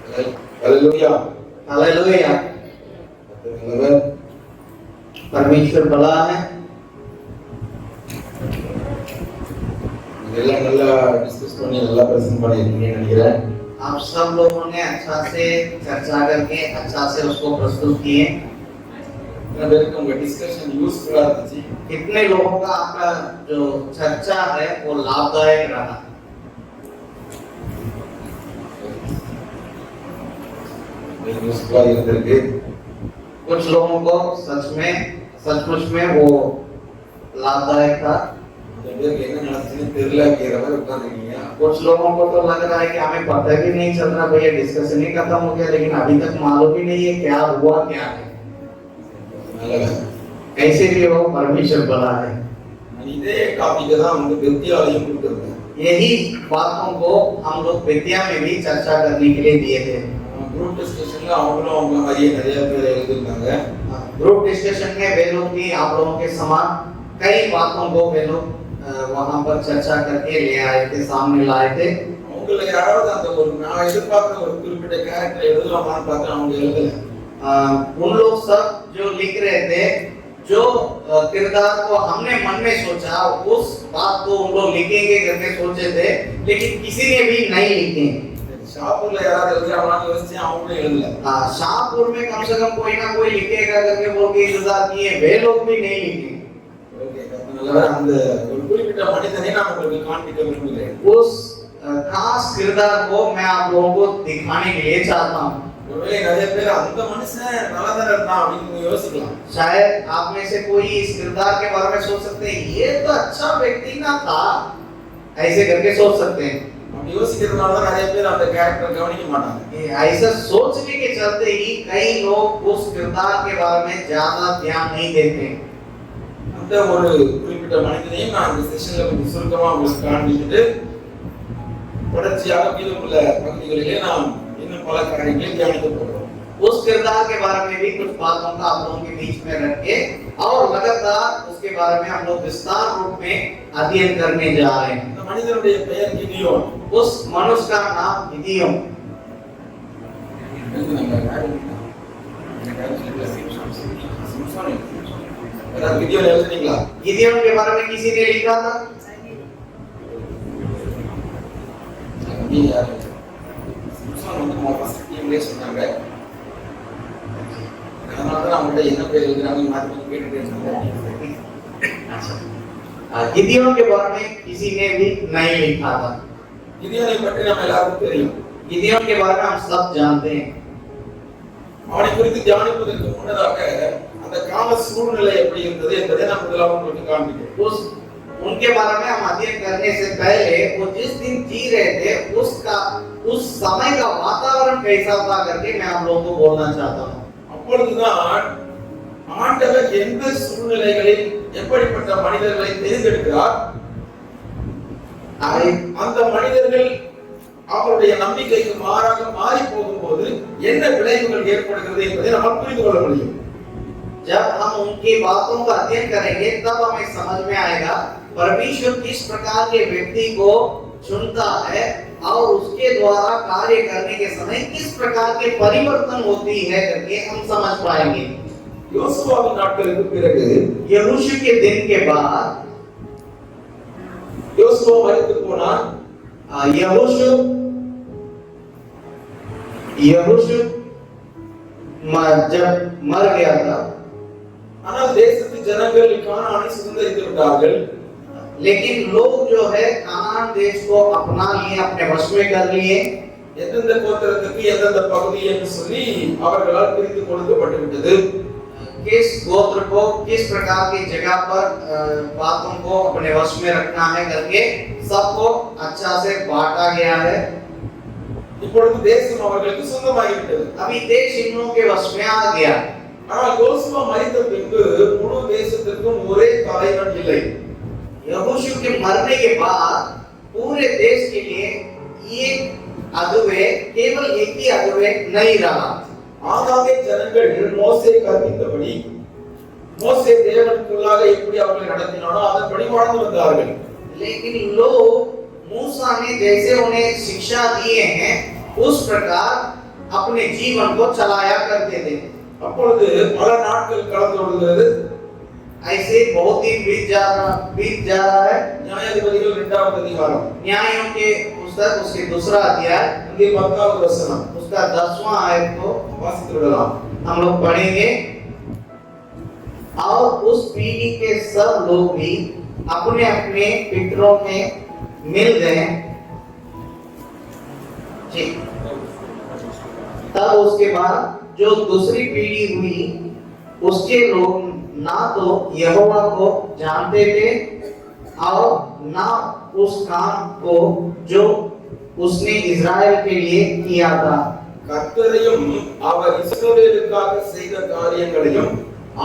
Hallelujah hallelujah. परमेश्वर भला है। இதெல்லாம் நல்லா டிஸ்கஸ் பண்ணி நல்லா பிரசன்ட் பண்ணிருக்கீங்கன்னு நினைக்கிறேன். आप सब लोगों ने अच्छा से चर्चा करके अच्छा से उसको प्रस्तुत किए। उनका डिस्कशन यूजफुल இருந்துச்சு. कितने लोगों का आपका जो चर्चा है वो लाभदायक रहा। यूजफुल இருந்திருக்கு. कुछ लोगों को सचमुच में वो लाभदायक था। कुछ लोगों को तो लग रहा है कि हमें पता भी नहीं चल रहा, भैया डिस्कशन ही खत्म हो गया लेकिन अभी तक मालूम ही नहीं है क्या हुआ क्या है। कैसे भी हो परमेश्वर भला है। यही बातों को हम लोग विद्या में भी चर्चा करने के लिए दिए थे। ग्रुप डिस्कशन में वे लोग भी आप लोगों के समान कई बातों को वे लोग वहां पर चर्चा करके ले आए थे, सामने लाए थे। उन लोग सब जो लिख रहे थे, जो किरदार को हमने मन में सोचा उस बात को उन लोग लिखेंगे करके सोचे थे, लेकिन किसी ने भी नहीं लिखे। शाहपुर में कम से कम कोई ना कोई लिखेगा करके बोल के इंतजार किए, वे लोग भी नहीं लिखे। उस खास किरदार को मैं आप लोगों को दिखाने के लिए चाहता हूँ। शायद आप में से कोई इस किरदार के बारे में सोच सकते हैं ये तो अच्छा व्यक्ति ना था, ऐसे करके सोच सकते हैं। ऐसा सोचने के चलते ही कई लोग उस किरदार के बारे में ज्यादा ध्यान नहीं देते। उस किरदार के बारे में भी कुछ बातों का आप लोगों के बीच में रख के और लगातार उसके बारे में हम लोग विस्तार रूप में अध्ययन करने जा रहे हैं। उस मनुष्य का नाम गिदियोन। गिदियोन के बारे में किसी ने लिखा था? गिदियोन के बारे में किसी ने भी नहीं लिखा था। गिदियोन के बारे में हम सब जानते हैं। उनके बारे में हम अध्ययन करने से पहले वो जिस दिन जी रहे थे उस समय का वातावरण कैसा था करके मैं आप लोगों को बोलना चाहता हूँ। ஆண்டவர் எந்த சூழ்நிலைகளில் எப்படிப்பட்ட மனிதர்களை தேர்ந்தெடுக்கிறார், அந்த மனிதர்கள் அவருடைய நம்பிக்கைக்கு மாறாக மாறி போகும்போது என்ன விளைவுகள் ஏற்படுகிறது என்பதை நாம் புரிந்து கொள்ள முடியும்। जब हम उनकी बातों का अध्ययन करेंगे तब हमें समझ में आएगा परमेश्वर किस प्रकार के व्यक्ति को चुनता है और उसके द्वारा कार्य करने के समय किस प्रकार के परिवर्तन होती है करके हम समझ पाएंगे। யோசுவாவின் நாட்களுக்கு பிறகு यहोशू के दिन के बाद யோசுவா மரித்து போனார்। यहोशू जब मर गया था, ஆனால் தேசத்து ஜனங்கள் கானானை சுதந்தரித்து விட்டார்கள்। लेकिन लोग जो है कानान देश को अपना लिए, अपने वश में कर लिए। எந்தெந்த கோத்திரத்துக்கு எந்தெந்த பகுதி என்று சொல்லி அவர்களால் பிரித்து கொடுக்கப்பட்டு விட்டது। किस गोत्र को किस प्रकार की जगह पर बातों को अपने वश में रखना है करके सबको अच्छा से बांटा गया है। இப்பொழுது தேசம் அவர்களுக்கு சொந்தமாகிவிட்டது। अभी देश इन लोगों के वश में आ गया। ஆனால் யோசுவா மரித்த பின்பு முழு தேசத்திற்கும் ஒரே தலைவன் இல்லை। यहोशू के मरने के बाद पूरे देश के लिए एक अगुवे, केवल एक ही अगुवे नहीं रहा। ஆகாவே ஜனங்கள் மோசே கற்பித்தபடி, மோசே தேவனுக்குள்ளாக எப்படி அவர்களை நடத்தினானோ அதன்படி வாழ்ந்து வந்தார்கள்। लेकिन लोग मूसा ने जैसे उन्हें शिक्षा दिए हैं उस प्रकार अपने जीवन को चलाया करते थे। அப்பொழுது பல நாட்கள் கடந்து ஓடுகிறது. ऐसे बहुत दिन बीत जा रहा है। நியாயாதிபதிகள் 2வது அதிகாரம் न्यायों के पुस्तक उसके दूसरा अध्याय அங்கே 10வது வசனம் उसका 10वां आयत को வாசித்து விடலாம். हम लोग पढ़ेंगे। और उस पीढ़ी के सब लोग भी अपने अपने पितरों में मिल गए। ठीक। तब उसके बाद जो दूसरी पीढ़ी हुई उसके लोग ना तो यहोवा को जानते थे और ना उस काम को जो उसने इज़राइल के लिए किया था। கர்த்தரையும் அவர் இஸ்ரவேலுக்காக செய்த காரியங்களையும்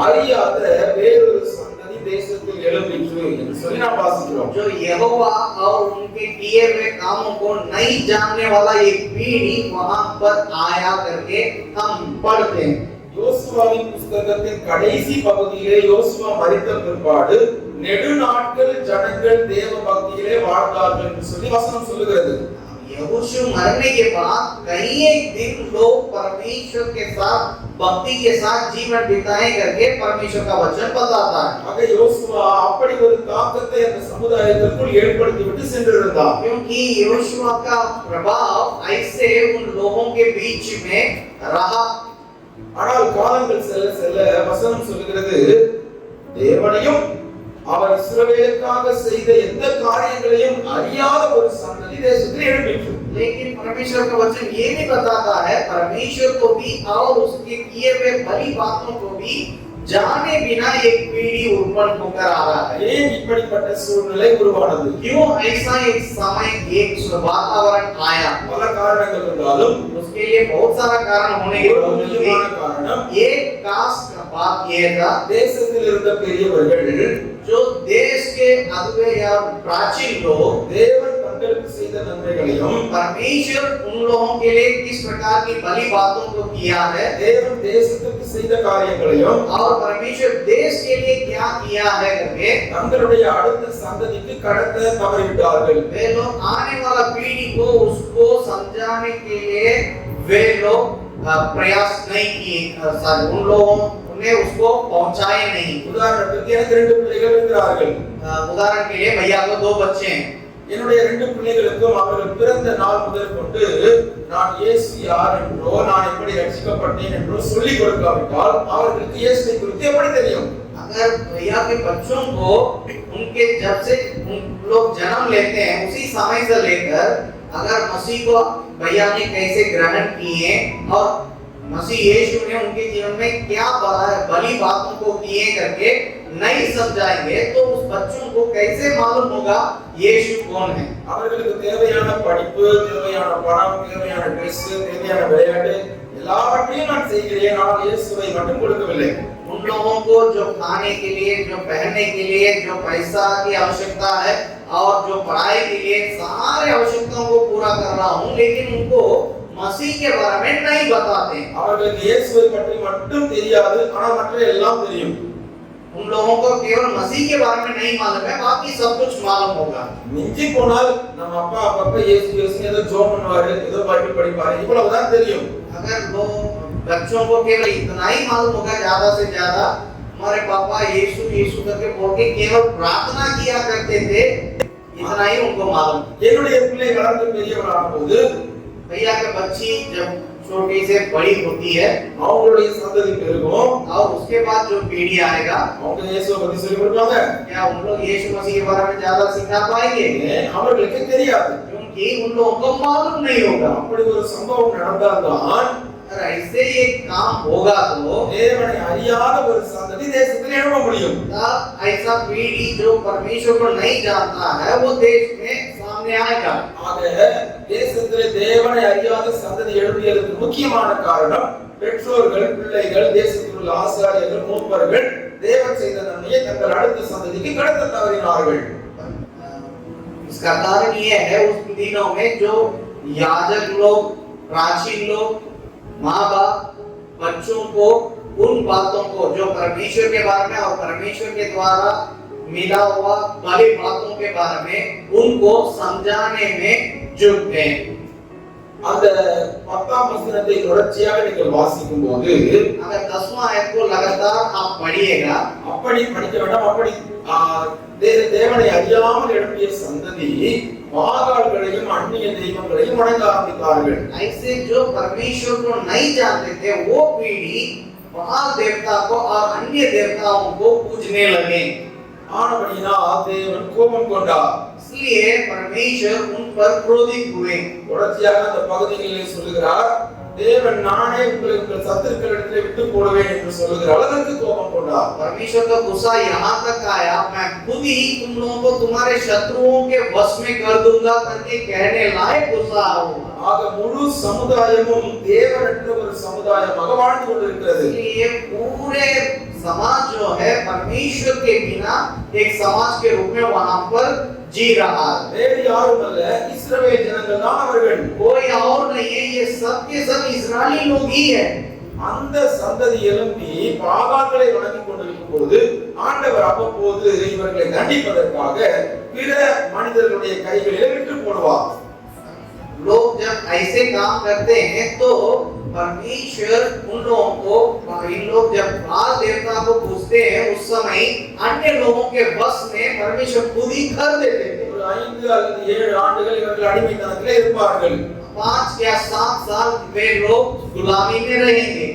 அறியாத வேறொரு சந்ததி தேசத்தில் எழும்பிற்று என்று சொல்லி நாம் வாசிக்கிறோம். जो यहोवा और उनके किए हुए कामों को नहीं जानने वाला एक पीढ़ी वहां पर आया करके हम पढ़ते हैं। யோசுவாவின் புத்தகத்தின் கடைசி பகுதியிலே யோசுவா மரித்த பிற்பாடு நெடுநாட்கள் ஜனங்கள் தேவ பக்தியிலே வாழ்ந்தார்கள் என்று சொல்லி வசனம் சொல்லுகிறது. यहोशू मरने के बाद कई एक दिन लोग परमेश्वर के साथ भक्ति के साथ जीवन बिताए करके परमेश्वर का वचन बताता है। ஆக யோசுவா அப்படி ஒரு தாக்கத்தை அந்த சமுதாயத்திற்குள் ஏற்படுத்திவிட்டு சென்றிருந்தார். क्योंकि यहोशू का प्रभाव ऐसे उन लोगों के बीच में रहा। ஆனால் காலங்கள் செல்ல செல்ல வசனம் சொல்லுகிறது தேவனையும் அவர் இஸ்ரவேலுக்காக செய்த எந்த காரியங்களையும் அறியாத ஒரு சந்ததி தேசத்தில் எழும்பிற்று. लेकिन परमेश्वर का वचन ये भी बताता है परमेश्वर को भी और उसके किए हुए भली बातों को भी जाने बिना एक पीढ़ी उत्पन्न होकर आ रहा है। ஏன் இப்படிப்பட்ட சூழ்நிலை உருவானது? क्यों ऐसा एक समय एक वातावरण आया? பல காரணங்கள் இருந்தாலும் उसके लिए बहुत सारा कारण होने के बावजूद भी காரணம் एक खास बात ये था தேசத்தில் இருந்த பெரியவர்கள் जो देश के अगुवे या प्राचीन लोग தேவன் தங்களுக்கு செய்த நன்மைகளையும் परमेश्वर उन लोगों के लिए किस प्रकार की भली बातों को किया है தேவன் தேசத்துக்கு செய்த காரியங்களையும் और परमेश्वर देश के लिए क्या किया है करके தங்களுடைய அடுத்த சந்ததிக்கு கடத்த தவறிவிட்டார்கள். वे लोग आने वाला पीढ़ी को उसको समझाने के लिए वे लोग प्रयास नहीं किए। उन लोगों ने उसको पहुंचाए नहीं। உதாரணத்துக்கு எனக்கு 2 பிள்ளைகள் இருக்கிறார்கள். उदाहरण के लिए भैया को 2 बच्चे हैं। என்னுடைய 2 பிள்ளைகளுக்கும் அவர்கள் பிறந்த நாள் முதல் கொண்டு நான் இயேசு யார் என்றோ நான் எப்படி ரட்சிக்கப்பட்டேன் என்றோ சொல்லிக் கொடுக்காவிட்டால் அவர்களுக்கு இயேசுவை குறித்து எப்படி தெரியும்? अगर भैया के बच्चों को उनके जब से उन लोग जन्म लेते हैं उसी समय से लेकर अगर मसीह को भैया ने कैसे ग्रहण किए और मसीह यीशु ने उनके जीवन में क्या भली बातों को किए करके नहीं समझाएंगे तो उस बच्चों को कैसे मालूम होगा यीशु कौन है? அவர்களுக்கு தேவையான படிப்பு, தேவையான பணம், தேவையான ட்ரெஸ், தேவையான விளையாட்டு எல்லாவற்றையும் நான் செய்கிறேன். ஆனால் இயேசுவை மட்டும் கொடுக்கவில்லை. उन लोगों को जो खाने के लिए, जो पहनने के लिए, जो पैसा की आवश्यकता है और जो पढ़ाई के लिए सारे आवश्यकताओं को पूरा कर रहा हूँ, लेकिन उनको मसीह के बारे में नहीं बताते। அவர்களுக்கு இயேசுவை பற்றி மட்டும் தெரியாது, ஆனால் மற்ற எல்லாம் தெரியும். उन लोगों को केवल मसीह के बारे में नहीं मालूम है, बाकी सब कुछ मालूम होगा। மிஞ்சி போனால் நம்ம அப்பா அப்பப்ப இயேசு இயேசு ஏதோ ஜெபம் பண்ணுவாரு, ஏதோ பைபிள் படிப்பாரு, இவ்வளவுதான் தெரியும். अगर लोग बच्चों को केवल इतना ही मालूम होगा ज्यादा से ज्यादा हमारे पापा यीशु यीशु करके बोल के केवल प्रार्थना किया करते थे, इतना ही उनको मालूम। என்னுடைய பிள்ளை வளர்ந்து பெரியவரான போது भैया के बच्ची जब छोटी से बड़ी होती है அவங்களுடைய சந்ததி பெருகும். और उसके बाद जो पीढ़ी आएगा அவங்க இயேசுவை பத்தி சொல்லி கொடுப்பாங்க. क्या उन लोग यीशु मसीह के बारे में ज्यादा सिखा पाएंगे? அவர்களுக்கு தெரியாது. क्योंकि उन लोगों को मालूम नहीं होगा। அப்படி ஒரு சம்பவம் நடந்தால்தான் अगर ऐसे एक काम होगा तो தேவனை அறியாத ஒரு சந்ததி தேசத்தில் எழும்ப முடியும். तब ऐसा पीढ़ी जो परमेश्वर को नहीं जानता है वो देश में सामने आएगा। ஆக தேசத்திலே தேவனை அறியாத சந்ததி எழும்பியதற்கு முக்கியமான காரணம் பெற்றோர்கள், பிள்ளைகள், தேசத்தில் உள்ள ஆசாரியர்கள், மூப்பர்கள் தேவன் செய்த நன்மையை தங்கள் அடுத்த சந்ததிக்கு கடத்த தவறினார்கள். इसका कारण ये है उस दिनों में जो याजक लोग, प्राचीन लोग, माँ-बाप बच्चों को उन बातों को जो परमेश्वर के बारे में और परमेश्वर के द्वारा मिला हुआ भली बातों के बारे में उनको समझाने में जुट गए। அந்த 10 10ஆம் வசனத்தை தொடர்ச்சியாக நீங்கள் வாசிக்கும் போது अगर 10वां आयत को लगातार आप पढ़िएगा, அப்படி படிக்க வேண்டாம். அப்படி தேவனை அறியாமல் எழுப்பிய சந்ததி பாகால்களையும் அந்நிய தெய்வங்களையும் வணங்க ஆரம்பித்தார்கள். ऐसे जो परमेश्वर को नहीं जानते थे वो पीढ़ी बाल देवता को और अन्य देवताओं को पूजने लगे। ஆனபடியினால் தேவன் கோபம் கொண்டார். इसलिए परमेश्वर उन पर क्रोधित हुए। தொடர்ச்சியாக அந்த பகுதிகளிலே சொல்லுகிறார், தேவன் நானே உங்களை உங்கள் சத்துருக்களிடத்தில் விட்டு போடுவேன் என்று சொல்லுகிறார். அதற்கு கோபம் கொண்டார். परमेश्वर का गुस्सा यहाँ तक आया, मैं खुद ही तुम लोगों को तुम्हारे शत्रुओं के वश में कर दूंगा करके कहने लायक गुस्सा हुआ। ஆக முழு சமுதாயமும் தேவனற்ற ஒரு சமுதாயமாக வாழ்ந்து கொண்டிருக்கிறது. इसलिए पूरे समाज जो है परमेश्वर के बिना एक समाज के रूप में वहां पर जी रहा है। வேறு யாரும் அல்ல, இஸ்ரவேல் ஜனங்கள் தான் அவர்கள். कोई और नहीं है, ये सब के सब इस्राएली लोग ही है। அந்த சந்ததி எழும்பி பாகால்களை வணங்கிக் கொண்டிருக்கும் பொழுது ஆண்டவர் அவ்வப்போது இவர்களை தண்டிப்பதற்காக பிற மனிதர்களுடைய கைகளிலே விட்டு போடுவார். लोग जब ऐसे काम करते हैं तो परमेश्वर उन लोगों को, इन लोग जब बाल देवता को पूजते हैं उस समय अन्य लोगों के वश में परमेश्वर खुद ही कर देते थे। 5 அல்லது 7 ஆண்டுகள் இவர்கள் அடிமைத்தனத்திலே இருப்பார்கள். 5 या 7 साल वे लोग गुलामी में रहेंगे।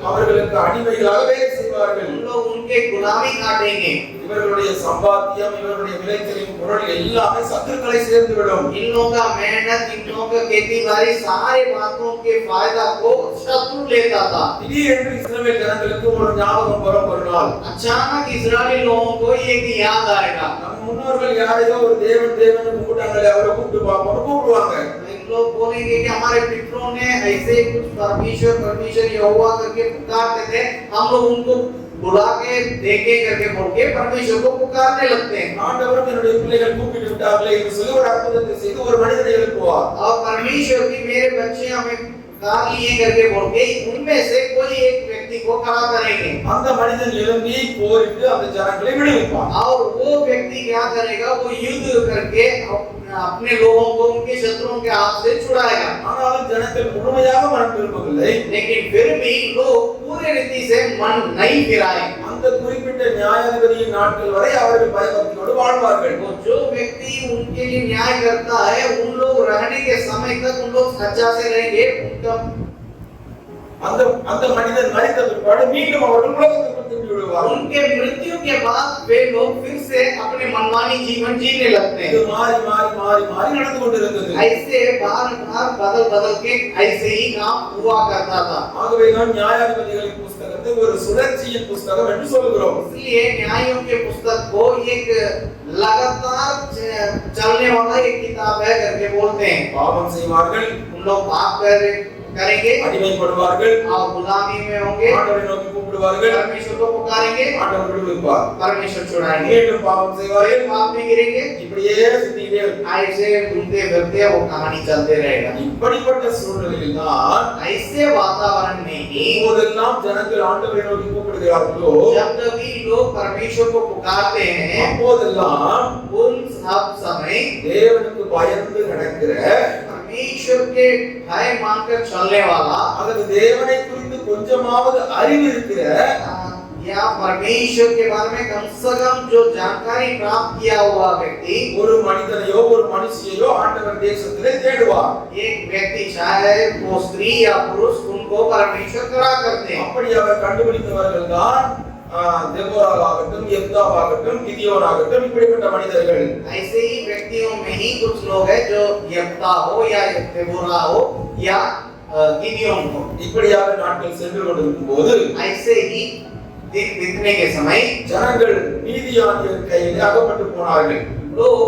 அவர்களுக்கு அடிமைகளாக வேலை செய்வார்கள். उन लोग उनके गुलामी काटेंगे। இவர்களுடைய சம்பாத்தியம், இவர்களுடைய விளைச்சலின் பொருள் எல்லாமே சத்துருக்களை சேர்ந்து விடும். इन लोगों का मेहनत, इन लोगों का खेती बाड़ी, सारे बातों के फायदा को शत्रु लेता था। திடீரென்று இஸ்ரவேல் ஜனங்களுக்கு ஒரு ஞாபகம் வரும் ஒரு நாள். अचानक इस्राएली लोगों को एक याद आएगा। நம்ம முன்னோர்கள் யாரையோ ஒரு தேவன் கூப்பிட்டாங்களே, அவரை கூப்பிட்டு பார்ப்போம் கூப்பிடுவாங்க. लोग बोलेंगे कि हमारे पितरों ने ऐसे कुछ परमेश्वर यहोवा करके पुकारते थे, हम लोग उनको बुला के देखे करके बोल के परमेश्वर को पुकारने लगते हैं। ஆண்டவர் என்னுடைய பிள்ளைகள் கூப்பிட்டு விட்டார்களே என்று சொல்லி ஒரு அற்புதத்தை செய்து ஒரு மனிதனை எழுப்புவார். और परमेश्वर भी मेरे बच्चे हमें पुकार लिए करके बोल के उनमें से कोई एक व्यक्ति को खड़ा करेंगे। அந்த மனிதன் எழும்பி போரிட்டு அந்த ஜனங்களை விடுவிப்பார். और वो व्यक्ति क्या करेगा, वो युद्ध करके अपने लोगों को उनके शत्रुओं के हाथ से छुड़ाएगा। ஆனாலும் ஜனங்கள் முழுமையாக மனம் திரும்பவில்லை. लेकिन फिर भी लोग पूरे रीति से मन नहीं फिराए। அந்த குறிப்பிட்ட நியாயாதிபதியின் நாட்கள் வரை அவர்கள் பயபக்தியோடு வாழ்வார்கள். वो जो व्यक्ति उनके लिए न्याय करता है, उन लोग रहने के समय तक उन लोग सच्चा से रहेंगे। उनका அந்த மனிதன் மரித்த பிற்பாடு மீண்டும் அவர்கள் உலகத்துக்கு திரும்பி விடுவார்கள். उनके मृत्यु के बाद वे लोग फिर से अपने मनमानी जीवन जीने लगते हैं। இது மாறி நடந்து கொண்டிருந்தது. ऐसे बार-बार बदल के ऐसे ही काम हुआ करता था। ஆகவே நாம் நியாயாதிபதிகளின் புத்தகத்தை ஒரு சுழற்சியின் புத்தகம் என்று சொல்கிறோம். इसलिए न्यायों के पुस्तक को एक लगातार चलने वाला एक किताब है करके बोलते हैं। பாவம் செய்வார்கள், उन लोग पाप करेंगे, அடிமைப்படுவார்கள், और गुलामी में होंगे, ஆண்டவரை நோக்கி கூப்பிடுவார்கள், परमेश्वर को पुकारेंगे, ஆண்டவர் விடுவிப்பார். परमेश्वर छुड़ाएंगे, மீண்டும் பாவம் செய்வார்கள், पाप में गिरेंगे। இப்படியே சுத்திட்டே இருக்கும். ऐसे घूमते फिरते वो कहानी चलते रहेगा। இப்படிப்பட்ட சூழ்நிலையில் தான் ऐसे वातावरण में ही இப்போதெல்லாம் ஜனங்கள் ஆண்டவரை நோக்கி கூப்பிடுகிறார்களோ, जब भी लोग परमेश्वर को पुकारते हैं, அப்போதெல்லாம் उन सब समय தேவனுக்கு பயந்து நடக்கிற, परमेश्वर के भय मानकर चलने वाला, அல்லது தேவனை குறித்து கொஞ்சமாவது அறிவு இருக்கிற, या परमेश्वर के बारे में कम से कम जो जानकारी प्राप्त किया हुआ व्यक्ति ஒரு மனிதனையோ ஒரு மனுஷியையோ ஆண்டவர் தேசத்திலே தேடுவார். एक व्यक्ति चाहे वो स्त्री या पुरुष, उनको परमेश्वर करा करते हैं। அப்படி அவர் கண்டுபிடித்தவர்கள் தான் தெபோராவாகட்டும், யெப்தாவாகட்டும், கிதியோனாகட்டும், இப்படிப்பட்ட மனிதர்கள். ऐसे ही व्यक्तियों में ही कुछ लोग हैं जो यप्ता हो या देबोरा हो या गिदियोन हो। இப்படியாக நாட்கள் சென்று கொண்டிருக்கும் போது ऐसे ही दिन बीतने के समय ஜனங்கள் மீதியானியர் கையில் அகப்பட்டு போனார்கள். लोग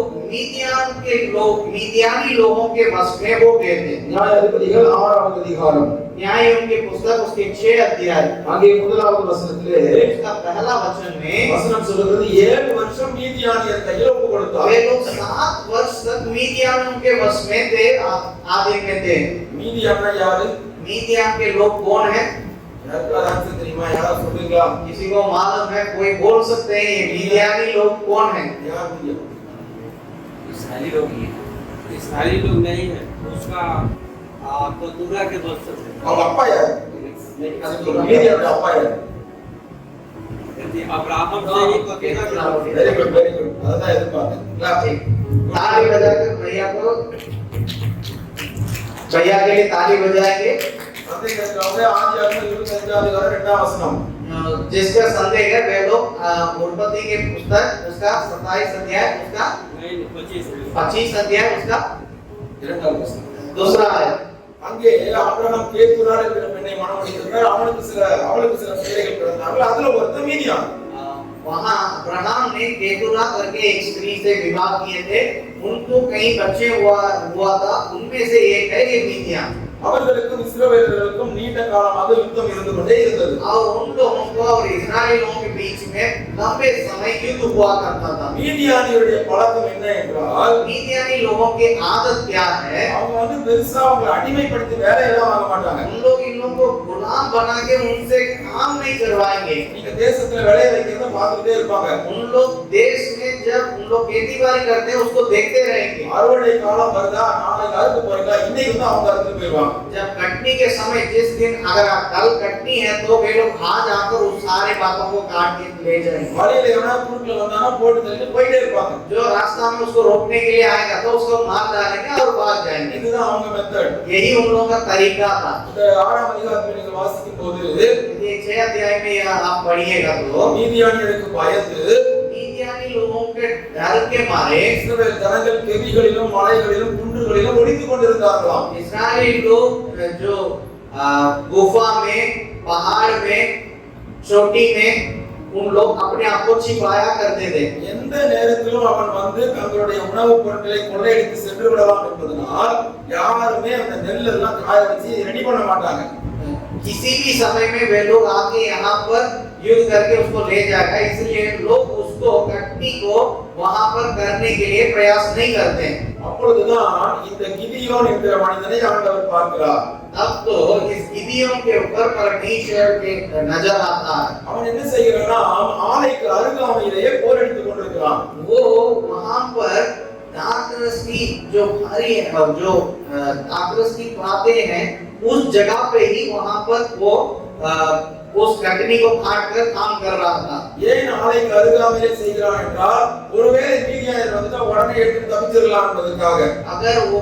मीदियानी लोगों के वश में हो गए थे। நியாயாதிபதிகள் 6ஆம் அதிகாரம் न्यायों की पुस्तक उसके 6 अध्याय அங்கே 1வது வசனத்திலே उसका पहला वचन में வசனம் சொல்கிறது, 7 வருஷம் மீதியானியர் கையில் ஒப்பு கொடுத்தார். वे लोग 7 वर्ष तक मीदियानियों के वश में थे, आधे में थे। மீதியானா யாரு? मीदियान के लोग कौन है? யாருக்காவது ஆன்சர் தெரியுமா? யாராவது சொல்றீங்களா? किसी को मालूम है? कोई बोल सकते हैं ये मीदियानी लोग कौन है? யார் மீதியான்? इस्राएली लोग ही हैं। इस्राएली लोग नहीं है, उसका केतुरा के बोल सकते அவங்க அப்பா யாரு? மீதியானுடைய அப்பா யாரு? हैं अब्राहम से ही केतुरा के बोल सकते வெரி குட் வெரி குட். அதான் எதிர்பார்த்தேன். கிளாப். ताली बजाकर भैया के लिए ताली बजाएंगे। சந்தேகம் இருக்கிறவங்க ஆதியாகமம் 25 அதிகாரம் 2ஆம் வசனம். जिसका संदेह है वे लोग उत्पत्ति के पुस्तक उसका 27 अध्याय उसका नहीं 25 25 अध्याय उसका 2ஆம் வசனம். दूसरा है। அங்கே ஆபிரகாம் கேத்துரால் என்கிற பெண்ணை மணம் முடிக்கிறார். அவளுக்கு சில பிள்ளைகள் பிறந்தார்கள். அதுல ஒருத்தன் மீதியான். वहाँ अब्राहम ने केतुरा करके एक स्त्री से विवाह किए थे। उनको कई बच्चे हुआ था। उनमें से एक है ये मिद्यान। அவர்களுக்கும் இஸ்ரவேலர்களுக்கும் நீண்ட காலமாக யுத்தம் இருந்து கொண்டே இருந்தது. और उन लोगों को और इस्राएलियों के बीच में लंबे समय युद्ध हुआ करता था। மீதியானியருடைய பழக்கம் என்ன என்றால் मिद्यानी लोगों की आदत क्या है? அவங்க வந்து பெருசா அவங்களை அடிமைப்படுத்தி வேலையெல்லாம் வாங்க माட்டாங்க. उन लोग इन लोगों को गुलाम बना के उनसे काम नहीं करवाएंगे। நீங்க தேசத்துல விளைய வைக்கிறத பார்த்துட்டே இருப்பாங்க. उन लोग देश में जब उन लोग खेतीबाड़ी करते हैं उसको देखते रहेंगे। அறுவடை காலம் வருதா, நாளைக்கு அறுக்க போறீங்களா, இன்னைக்கு தான் அவங்க அறுத்து போயிடுவாங்க. जब कटनी के समय जिस दिन अगर कल कटनी है तो वे लोग आज आकर उस सारे बातों को काट के ले जाएंगे। வழியில எவனா குறுக்குல வந்தானா போட்டு தள்ளிட்டு போயிட்டே இருப்பாங்க. जो रास्ता में उसको रोकने के लिए आएगा तो उसको मार डालेंगे और भाग जाएंगे। இதுதான் அவங்க மெத்தட். यही उन लोगों का तरीका था। இந்த 6ஆம் அதிகாரத்தை நீங்க வாசிக்கும் போது ये 6 अध्याय में आप पढ़िएगा तो மீதியானியருக்கு பயந்து मिद्यानी लोगों के डर के मारे இஸ்ரவேல் ஜனங்கள் கெபிகளிலும் மலைகளிலும் குன்றுகளிலும் ஒளிந்து கொண்டிருந்தார்களாம். इस्राएली लोग जो गुफा में पहाड़ में चोटी में उन लोग अपने आप को छिपाया करते थे। எந்த நேரத்திலும் அவன் வந்து தங்களுடைய உணவுப் பொருட்களை கொள்ளையடித்து சென்று விடலாம் என்பதனால் யாருமே அந்த நெல்லெல்லாம் காய வச்சு ரெடி பண்ண மாட்டாங்க. किसी भी समय में वे लोग आके यहाँ पर युद्ध करके उसको ले जाएगा, इसलिए लोग उसको कटनी को वहां पर करने के लिए प्रयास नहीं करते। அப்பொழுதுதான் இந்த கிதியோன் என்கிற மனிதனை ஆண்டவர் பார்க்கிறார். तब तो इस गिदियोन के ऊपर परमेश्वर के नजर आता है। அவன் என்ன செய்கிறான்னா ஆலைக்கு அருகாமையிலேயே போரடித்துக் கொண்டிருக்கிறான். वो वहां पर दाखरस की जो हरी जो दाखरस की बातें हैं उस जगह पे ही वहां पर वो उस कटनी को काट कर काम कर रहा था। ஏன் ஆலைக்கு அருகாமையிலே செய்கிறான் என்றால் ஒருவேளை மீதியானியர் வந்துட்டா உடனே எடுத்து தப்பிச்சிடலாம் என்பதற்காக. अगर वो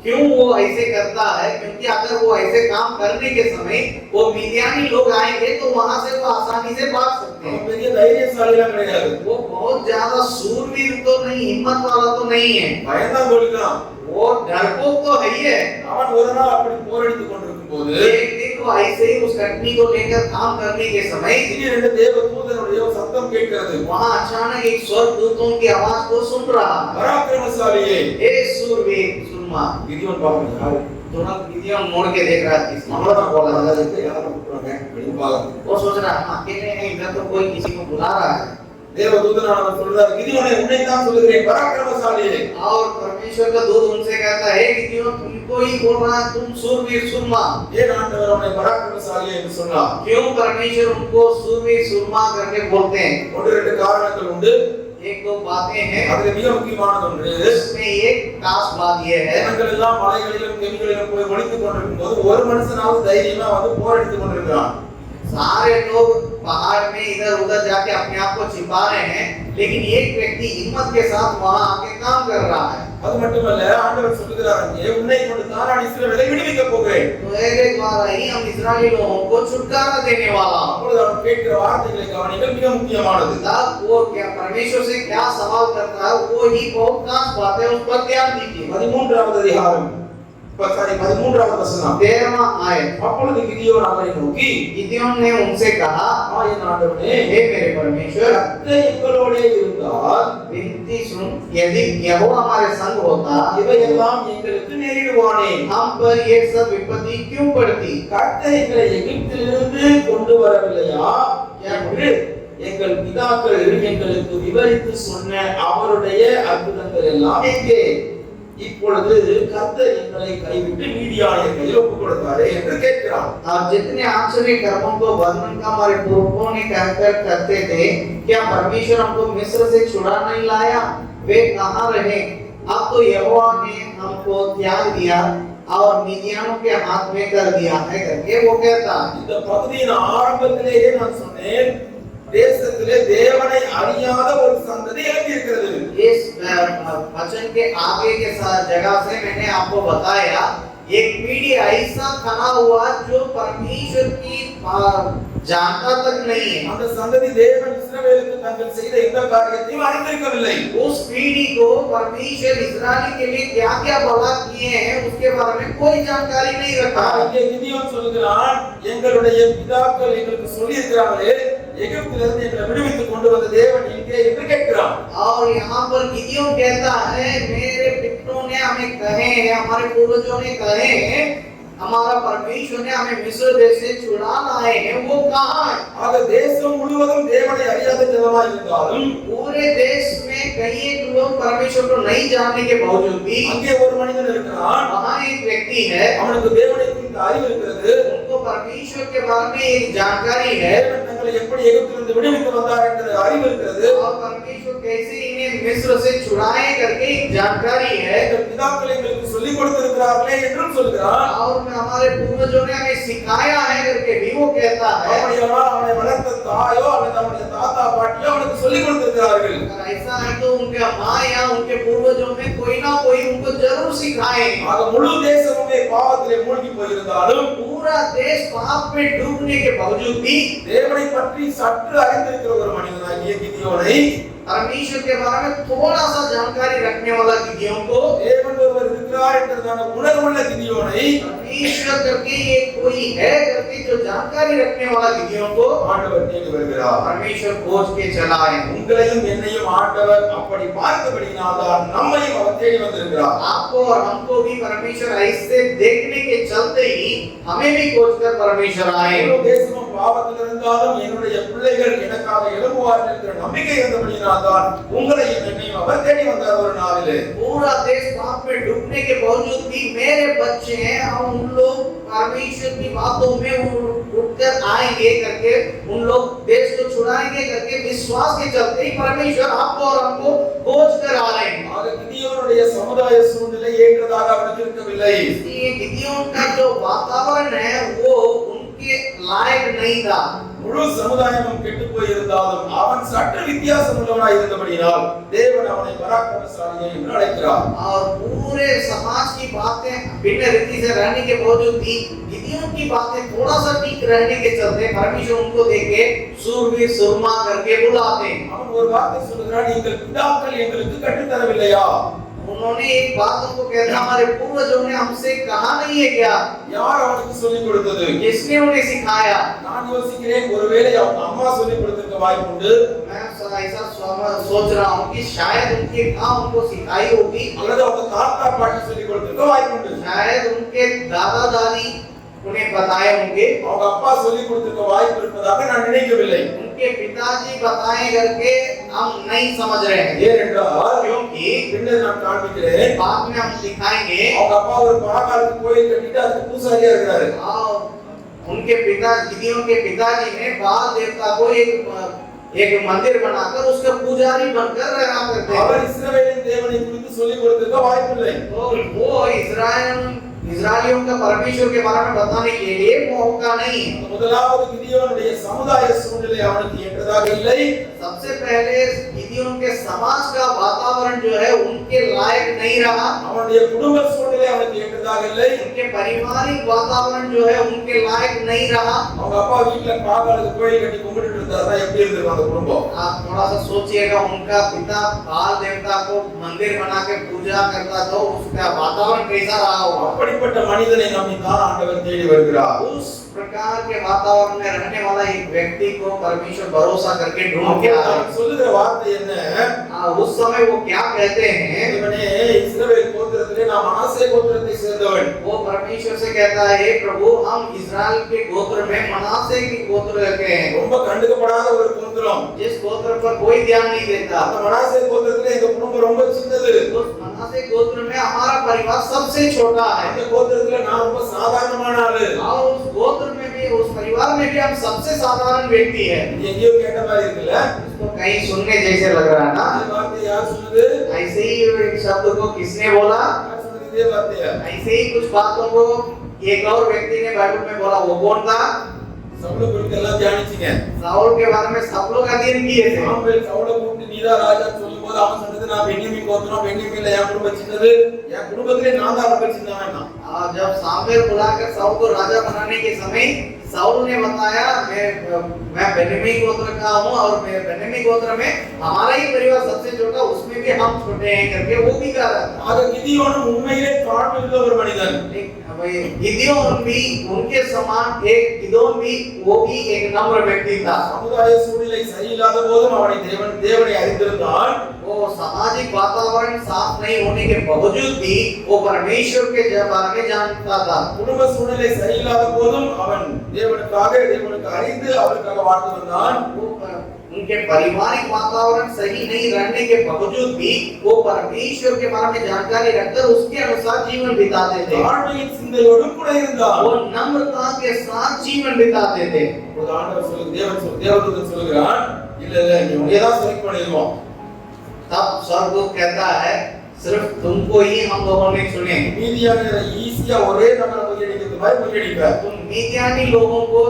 क्यों वो ऐसे करता है? क्योंकि अगर वो ऐसे काम करने के समय वो मिद्यानी लोग आएंगे तो वहां से वो आसानी से भाग सकते हैं। அவன் பெரிய தைரியசாலிலாம் கிடையாது. वो बहुत ज्यादा सूरवीर तो नहीं, हिम्मत वाला तो नहीं है। பயந்தான் கொள்கிறான். वो डरपोक तो है ही है। அவன் ஒரு நாள் அப்படி போரடித்துக் கொண்டிருக்கும் போது एक दिन वो ऐसे ही उस कटनी को लेकर काम करने के समय திடீரென்று தேவதூதனுடைய ஒரு சத்தம் கேட்கிறது. वहां अचानक एक स्वर्गदूतों की आवाज को सुन रहा। பராக்கிரமசாலியே हे सूरवीर सुरमा। கிதியோன் பாப்பா யாரு? तुरंत गिदियोन मोड़ के देख रहा था। நம்மள தான் போல நல்லதுக்கு யாரும் கூப்பிடுறாங்க அப்படின்னு பாருங்க. वो सोच रहा हम अकेले हैं, इधर तो कोई किसी को बुला रहा है। தேவதூதனானவர் சொல்றார், கிதியோனே உன்னை தான் சொல்கிறேன் பராக்கிரமசாலியே. और परमेश्वर का दूत उनसे कहता है गिदियोन तुमको ही बोल रहा है, तुम सूरवीर सुरमा। ஏன் ஆண்டவர் அவனை பராக்கிரமசாலியே என்று சொன்னார்? क्यों परमेश्वर उनको सूरवीर सुरमा करके बोलते हैं? ஒன்று ரெண்டு காரணங்கள் உண்டு. एक दो बातें हैं। அதுல மிக முக்கியமானது ஒன்று, इसमें एक खास बात ये है ஜனங்கள் எல்லாம் மலைகளிலும் கெபிகளிலும் போய் ஒளித்துக் கொண்டிருக்கும் போது ஒரு மனுஷனாவது தைரியமா வந்து போரடித்துக் கொண்டிருக்கிறான். सारे लोग पहाड़ में इधर उधर जाके अपने आप को छिपा रहे हैं, लेकिन एक व्यक्ति हिम्मत के साथ वहां आके काम कर रहा है। அது மட்டுமல்ல ஆண்டவர் சொல்லுகிறார், அங்கே உன்னை கொண்டு தான் நான் இஸ்ரவேலை விடுவிக்க போகிறேன். मेरे द्वारा ही हम इस्राएली लोगों को छुटकारा देने वाला हूं। அப்பொழுது அவன் கேட்கிற வார்த்தைகளை கவனிங்கள், मिக मुख्यமானது. तब वो क्या परमेश्वर से क्या सवाल करता है वो ही बहुत खास बात है, उस पर ध्यान दीजिए। 13வது அதிகாரம் 13வது வசனம். 13वां आयत। அப்பொழுது கிதியோன் அவரை நோக்கி, गिदियोन ने उनसे कहा, என் ஆண்டவனே, हे मेरे परमेश्वर கர்த்தர் எங்களோடே இருந்தால் विनती सुन, यदि यहोवा हमारे संग होता இவையெல்லாம் எங்களுக்கு நேரிடுவானே. हम पर ये सब विपत्ति क्यों पड़ती? கர்த்தர் எங்களை எகிப்திலிருந்து கொண்டு வரவில்லையா என்று எங்கள் பிதாக்கள் எங்களுக்கு விவரித்து சொன்ன அவருடைய அற்புதங்கள் எல்லாம் எங்கே? இப்பொழுது கர்த்தர் எங்களை கைவிட்டு மீதியானியர்களில் ஒப்புக் கொடுத்தாரே என்று கேட்கிறார். और जितने आश्चर्य कर्मों को वर्णन का हमारे पूर्वों ने कहकर करते थे, क्या परमेश्वर हमको मिस्र से छुड़ा नहीं लाया? वे कहाँ रहे? अब तो यहोवा ने हमको त्याग दिया, और मिदियानों के हाथ में कर दिया है करके वो कहता है। இந்த பகுதியின் ஆரம்பத்திலேயே நான் சொன்னேன், தேசத்திலே தேவனை அறியாத ஒரு சந்ததி எழும்பி இருக்கிறது. इस वचन के आगे के जगह से मैंने आपको बताया एक पीढ़ी ऐसा खड़ा हुआ जो परमेश्वर की जानता तक नहीं है। அந்த சந்ததி தேவன் இஸ்ரவேலுக்கு தங்கள் செய்த எந்த காரியத்தையும் அறிந்திருக்கவில்லை. उस पीढ़ी को परमेश्वर इस्राएल के लिए क्या-क्या भला किए हैं उसके बारे में कोई जानकारी नहीं रखा। இங்கே கிதியோன் சொல்கிறான், எங்களுடைய பிதாக்கள் எங்களுக்கு சொல்லி இருக்கிறார்களே, எகிப்திலிருந்து எங்களை விடுவித்து கொண்டு வந்த தேவன் எங்கே என்று கேட்கிறான். और यहाँ पर गिदियोन कहता है मेरे पितरों ने हमें कहे हैं, हमारे पूर्वजों ने कहे हैं, हमारा परमेश्वर ने हमें मिस्र देश से छुड़ा लाए हैं, वो कहाँ है? ஆக தேசம் முழுவதும் தேவனை அறியாத ஜனமாய் இருந்தாலும் पूरे देश में कई लोग परमेश्वर को नहीं जानने के बावजूद भी அங்கே ஒரு மனிதன் இருக்கிறான். वहाँ एक व्यक्ति है, அவனுக்கு தேவனை குறித்த அறிவு இருக்கிறது. उनको परमेश्वर के बारे में एक जानकारी है தேவன் தங்களை எப்படி எகிப்திலிருந்து விடுவித்து வந்தார் என்ற அறிவு இருக்கிறது. और परमेश्वर कैसे इन्हें मिस्र से छुड़ाए करके एक जानकारी है। எங்கள் பிதாக்கள் எங்களுக்கு சொல்லிக் கொடுத்திருக்கிறார்களே என்றும் சொல்கிறான். और हमारे पूर्वजों ने हमें सिखाया है करके भी वो कहता है। அப்படியானால் அவனை வளர்த்த தாயோ அல்லது அவனுடைய தாத்தா பாட்டியோ அவனுக்கு சொல்லிக் கொடுத்திருக்கிறார்கள். अगर ऐसा है तो उनके माँ या उनके पूर्वजों में कोई ना कोई उनको जरूर सिखाए। ஆக முழு தேசமுமே பாவத்திலே மூழ்கி போயிருந்தாலும் पूरा देश पाप में डूबने के बावजूद भी தேவனை பற்றி சற்று அறிந்திருக்கிற ஒரு மனிதனாகிய கிதியோனை, परमेश्वर के बारे में थोड़ा सा जानकारी रखने वाला गिदियोन को, தேவன் ஒருவர் இருக்கிறார் என்றதான உணர்வுள்ள கிதியோனை परमेश्वर करके ये कोई है करके जो जानकारी रखने वाला गिदियोन को ஆண்டவர் தேடி வருகிறார். परमेश्वर खोज के चला है। உங்களையும் என்னையும் ஆண்டவர் அப்படி பார்த்தபடியினால்தான் நம்மையும் அவர் தேடி வந்திருக்கிறார். आपको और हमको भी परमेश्वर ऐसे देखने के चलते ही हमें भी खोज कर परमेश्वर आए। முழு தேசமும் பாவத்தில் இருந்தாலும் என்னுடைய பிள்ளைகள் எனக்காக எழும்புவார்கள் என்ற நம்பிக்கை இருந்தபடியினால்தான் உங்களையும் என்னையும் அவர் தேடி வந்தார் ஒரு நாளிலே. पूरा देश पाप में डूबने के बावजूद भी मेरे बच्चे हैं, हम उन लोग परमेश्वर की बातों में उठकर आएंगे करके उन लोग देश को छुड़ाएंगे करके विश्वास के चलते ही परमेश्वर आपको और हमको खोज कर आ रहे हैं। ஆக கிதியோனுடைய சமுதாய சூழ்நிலை ஏற்றதாக அவனுக்கு இருக்கவில்லை. इसलिए गिदियोन का जो वातावरण है वो उनके लायक नहीं था। முழு சமுதாயமும் கெட்டு போயிருந்தாலும் அவன் சற்று வித்தியாசம் உள்ளவனாய் இருந்தபடியால் தேவன் அவனை பராக்கிரமசாலியை என்று அழைக்கிறார். और पूरे समाज की बातें भिन्न रीति से रहने के बावजूद भी गिदियोन की बातें थोड़ा सा ठीक रहने के चलते परमेश्वर उनको देके सूरवीर सुरमा करके बुलाते हैं। அவன் ஒரு வார்த்தை சொல்கிறான், எங்கள் பிதாக்கள் எங்களுக்கு கற்றுத் தரவில்லையா? उन्होंने एक बात उनको कहता, हमारे पूर्वजों ने हमसे कहा नहीं है क्या? யார் அவனுக்கு சொல்லிக் கொடுத்தது? किसने उन्हें सिखाया? நான் யோசிக்கிறேன், ஒருவேளை அவங்க அம்மா சொல்லிக் கொடுத்திருக்க வாய்ப்புண்டு, मैं ऐसा सोच रहा हूँ कि शायद उनकी माँ उनको सिखाई होगी, அல்லது அவங்க தாத்தா பாட்டி சொல்லிக் கொடுத்திருக்க வாய்ப்புண்டு. शायद उनके दादा दादी उन्हें बताए होंगे, அவங்க அப்பா சொல்லிக் கொடுத்திருக்க வாய்ப்பு இருப்பதாக நான் நினைக்கவில்லை. उनके पिताजी बताए करके हम नहीं समझ रहे हैं। ஏனென்றால் क्योंकि பின்னர் நான் காண்பிக்கிறேன், बाद में हम दिखाएंगे அவங்க அப்பா ஒரு பராகாலத்து கோயில் கட்டிட்டு அதுக்கு பூசாரியா இருக்கிறாரு. उनके पिता गिदियोन के पिताजी ने बाल देवता को एक मंदिर बनाकर उसका पुजारी बनकर रहा करते हैं। அவர் இஸ்ரவேலின் தேவனை குறித்து சொல்லிக் கொடுத்திருக்க வாய்ப்பில்லை. तो वो इस्राएलियों का परमेश्वर के बारे में बताने के लिए मौका नहीं है। முதலாவது கிதியோனுடைய சமுதாய சூழ்நிலை அவனுக்கு ஏற்றதாக இல்லை. सबसे पहले गिदियोन के समाज का वातावरण जो है उनके लायक नहीं रहा। அவனுடைய குடும்ப சூழ்நிலை அவனுக்கு ஏற்றதாக இல்லை. उनके पारिवारिक वातावरण जो है उनके लायक नहीं रहा। அவங்க அப்பா வீட்டுல பாகாலுக்கு கோயில் கட்டி கும்பிட்டு இருந்தாருன்னா எப்படி இருந்திருக்கும் அந்த குடும்பம்? आप थोड़ा सा सोचिएगा, उनका पिता बाल देवता को मंदिर बना के पूजा करता तो उसका वातावरण कैसा रहा होगा? அப்படிப்பட்ட மனிதனை நம்பித்தான் ஆண்டவர் தேடி வருகிறார். उस प्रकार के वातावरण में रहने वाला एक व्यक्ति को परमेश्वर भरोसा करके ढूंढ के आया। அவன் சொல்லுகிற வார்த்தை என்ன? उस समय वो क्या कहते हैं? இவனே இஸ்ரவேல் கோத்திரத்திலே நான் மனாசே கோத்திரத்தை சேர்ந்தவன். वो परमेश्वर से कहता है, हे प्रभु हम इस्राएल के गोत्र में मनासे के गोत्र के हैं, ரொம்ப கண்டுக்கப்படாத ஒரு கோத்திரம். जिस गोत्र पर कोई ध्यान नहीं देता। அந்த மனாசே கோத்திரத்திலே எங்க குடும்பம் ரொம்ப சின்னது. उस मनासे गोत्र में हमारा परिवार सबसे छोटा है। அந்த கோத்திரத்திலே நான் ரொம்ப சாதாரணமான ஆளு. और उस गोत्र में भी, उस परिवार में भी हम सबसे साधारण व्यक्ति है। இது எங்கேயோ கேட்ட மாதிரி இருக்குல்ல? इसको कहीं सुनने जैसे लग रहा है ना? இந்த வார்த்தை யார் சொன்னது? ऐसे ही एक शब्द को किसने बोला? யார் சொன்னது? देव आते हैं। ऐसे ही कुछ बातों को एक और व्यक्ति ने बाइबल में बोला, वो कौन था? सब लोग उनके ध्यानिச்சிங்க. साउल के बारे में सब लोग अध्ययन किए थे। சாமுவேல் சவுலை கூப்பிட்டு நீதான் ராஜா சொல்லும்போது அவன் சொன்னது நான் பென்யமீன் கோத்திரம், பென்யமீன்ல என் குடும்பம் சின்னது, என் குடும்பத்திலே நான் தான் ரொம்ப சின்னவன் நான். जब सामुएल बुलाकर साउल को राजा बनाने के समय साउल ने बताया मैं बेन्यामीन गोत्र का हूँ और मैं बेन्यामीन गोत्र में हमारा ही परिवार सबसे छोटा, उसमें भी हम छोटे हैं करके वो भी कह रहा था। ஆக கிதியோனும் உண்மையிலே தாழ்மையுள்ள ஒரு மனிதன். गिदोन भी उनके समान एक, गिदोन भी वो भी एक नम्र व्यक्ति था। சமுதாய சூழ்நிலை சரியில்லாத போதும் அவனை தேவனை அறிந்திருந்தான். वो सामाजिक वातावरण साफ नहीं होने के बावजूद भी वो परमेश्वर के बारे में जानता था। குடும்ப சூழ்நிலை சரியில்லாத போதும் அவன் தேவனுக்கு அறிந்து அவருக்காக வாழ்ந்து வந்தான். उनके पारिवारिक वातावरण सही नहीं रहने के बावजूद भी वो परमेश्वर के बारे में जानकारी रखकर उसके अनुसार जीवन बिताते थे। தாழ்மையின் சிந்தையோடு கூட இருந்தான். वो नम्रता के साथ जीवन बिताते थे। ஒரு ஆண்டவர் தேவதூதன் சொல்லுகிறான், இல்ல நீ உன்னையதான் செலக்ட் பண்ணிடுவோம். तब स्वर्गदूत कहता है सिर्फ तुमको ही हम लोगों ने चुने। மீதியான ஈஸியா ஒரே நபரை முறியடிக்கிறது மாதிரி முறியடிப்ப. तुम मीदियानी लोगों को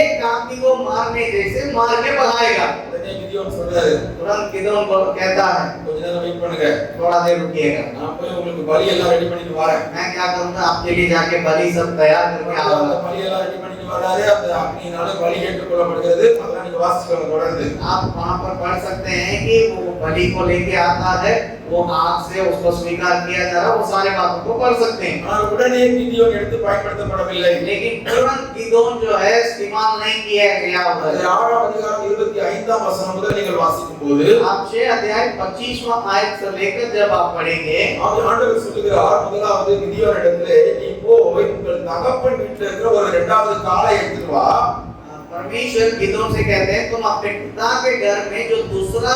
एक आदमी को मारने जैसे मार के भगाएगा। உடனே கிதியோன் சொல்றாரு, तुरंत गिदोन को कहता है கொஞ்ச நேரம் வெயிட் பண்ணுங்க, थोड़ा देर रुकिएगा, நான் போய் உங்களுக்கு பலி எல்லாம் ரெடி பண்ணிட்டு வரேன். मैं क्या करूंगा आपके लिए जाके बलि सब तैयार करके அந்த आऊंगा। பலி எல்லாம் ரெடி பண்ணிட்டு வராரு. அந்த அக்னியினால பலி ஏற்றுக்கொள்ளப்படுகிறது. அதெல்லாம் நீங்க வாசிக்கணும் தொடர்ந்து. आप वहां पर पढ़ सकते हैं कि वो बलि को लेके आता है, वो आग से उसको स्वीकार किया जा रहा, वो सारे बातों को पढ़ सकते हैं। ஆனால் உடனே கிதியோன் எடுத்து பயன்படுத்தப்படவில்லை. लेकिन तुरंत गिदोन जो है इस्तेमाल नहीं किया गया हुआ है। 6ஆம் அதிகாரம் 25ஆம் வசனம் முதல் நீங்கள் வாசிக்கும்போது आप 6 अध्याय 25वां आयत से लेकर जब आप पढ़ेंगे, ஆண்டவர் சொல்லுகிறார், முதலாவது கிதியோன் இடத்திலே நீ போய் உங்கள் தகப்பன் வீட்டில் இருக்கிற ஒரு இரண்டாவது காளை எடுத்துட்டு வா. परमेश्वर गिदोन से कहते हैं तुम अपने पिता के घर में जो दूसरा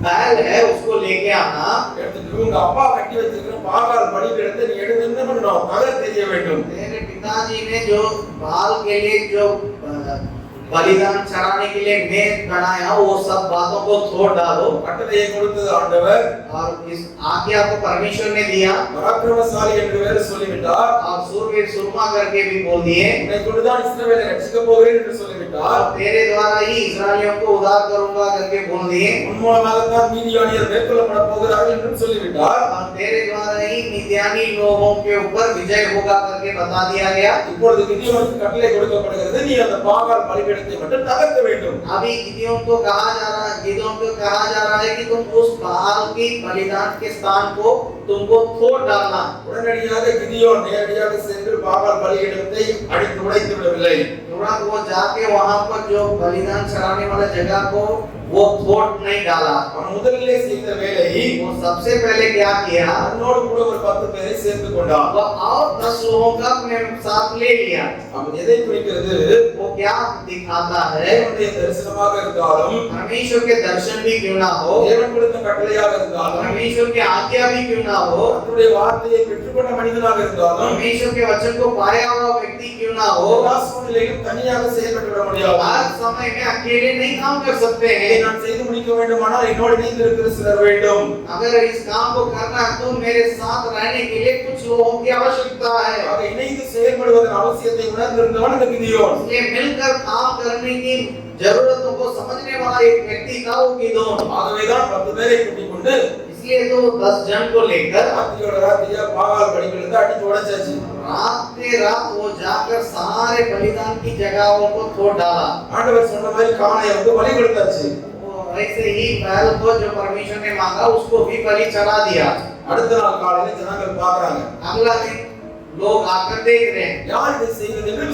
बैल है उसको लेके आना। எடுத்துட்டு உங்க அப்பா கட்டி வச்சிருக்கிற பாகால் பலிபீடத்தை நீ எடுத்து என்ன பண்ணணும், கதர் தெரிய வேண்டும். मेरे पिताजी ने जो बाल के लिए जो बलिदान चढ़ाने के लिए मेज बनाया वो सब बातों को छोड़ डालो। கட்டளையை கொடுத்தது ஆண்டவர். और इस आज्ञा को परमेश्वर ने दिया பராக்கிரமசாலி என்று வேறு சொல்லிவிட்டார். और सूरवीर सुरमा करके भी बोल दिए, உன்னை கொண்டுதான் இஸ்ரவேலை ரட்சிக்க போகிறேன் என்று சொல்லிவிட்டார். और तेरे द्वारा ही इस्राएलियों को उद्धार करूंगा करके बोल दिए, உன் மூலமாகத்தான் மீதியானியர் மேற்கொள்ளப்பட போகிறார்கள் என்று சொல்லிவிட்டார். और तेरे द्वारा ही मिद्यानी लोगों के ऊपर विजय होगा करके बता दिया गया। இப்பொழுது கிதியோனுக்கு கட்டளை கொடுக்கப்படுகிறது, நீ அந்த பாகால் பலிபீடத்தை மட்டும் தகர்க்க வேண்டும். अभी गिदोन को कहा जा रहा है कि तुम उस बाल की बलिदान के स्थान को तुमको तोड़ डालना। உடனடியாக கிதியோன் நேரடியாக சென்று பாகால் பலிபீடத்தை அடித்து உடைத்து விடவில்லை. तुरंत वो जाके वहां पर जो बलिदान चढ़ाने वाला जगह को वो तोड़ नहीं डाला। அவன் முதலிலே செய்த வேலை, वो सबसे पहले क्या किया, தன்னோடு கூட ஒரு 10 பேரை சேர்த்து கொண்டான். वो और 10 लोगों का अपने साथ ले लिया। அவன் எதை குறிக்கிறது, वो क्या दिखाता है, தேவனுடைய தரிசனமாக இருந்தாலும், परमेश्वर के दर्शन भी क्यों ना हो, தேவன் கொடுத்த கட்டளையாக இருந்தாலும், परमेश्वर की आज्ञा भी क्यों ना हो, அவருடைய வார்த்தையை பெற்றுக்கொண்ட மனிதனாக இருந்தாலும், परमेश्वर के वचन को पाया हुआ व्यक्ति क्यों ना हो, எல்லா சூழ்நிலையிலும் தனியாக செயல்பட்டு விட முடியாது. हर समय में अकेले नहीं काम कर सकते இதை हैं। நான் செய்து முடிக்க வேண்டுமானால் என்னோடு இணைந்து இருக்கிற சிலர் வேண்டும். अगर इस काम को करना है तो मेरे साथ रहने के लिए कुछ लोगों की आवश्यकता है। ஆக இணைந்து செயல்படுவதன் அவசியத்தை உணர்ந்திருந்தவன் இந்த கிதியோன். इसलिए मिलकर काम करने की जरूरतों को समझने वाला एक व्यक्ति था वो गिदोन। ஆகவேதான் 10 பேரை கூட்டிக் கொண்டு इसलिए तो 10 जन को लेकर ராத்திரியோட ராத்திரியா பாகால் பலிபீடத்தை அடித்து உடைச்சாச்சு. रात के रात वो जाकर सारे बलिदान की जगहों को तोड़ डाला। ஆண்டவர் சொன்ன மாதிரி காளையை வந்து பலி கொடுத்தாச்சு. वो ऐसे ही बैल को जो परमेश्वर ने मांगा उसको भी बलि चढ़ा दिया। அடுத்த நாள் காலையில ஜனங்கள் பார்க்கறாங்க, अगला दिन लोग आकर देख रहे हैं யார் இதை செய்தது என்று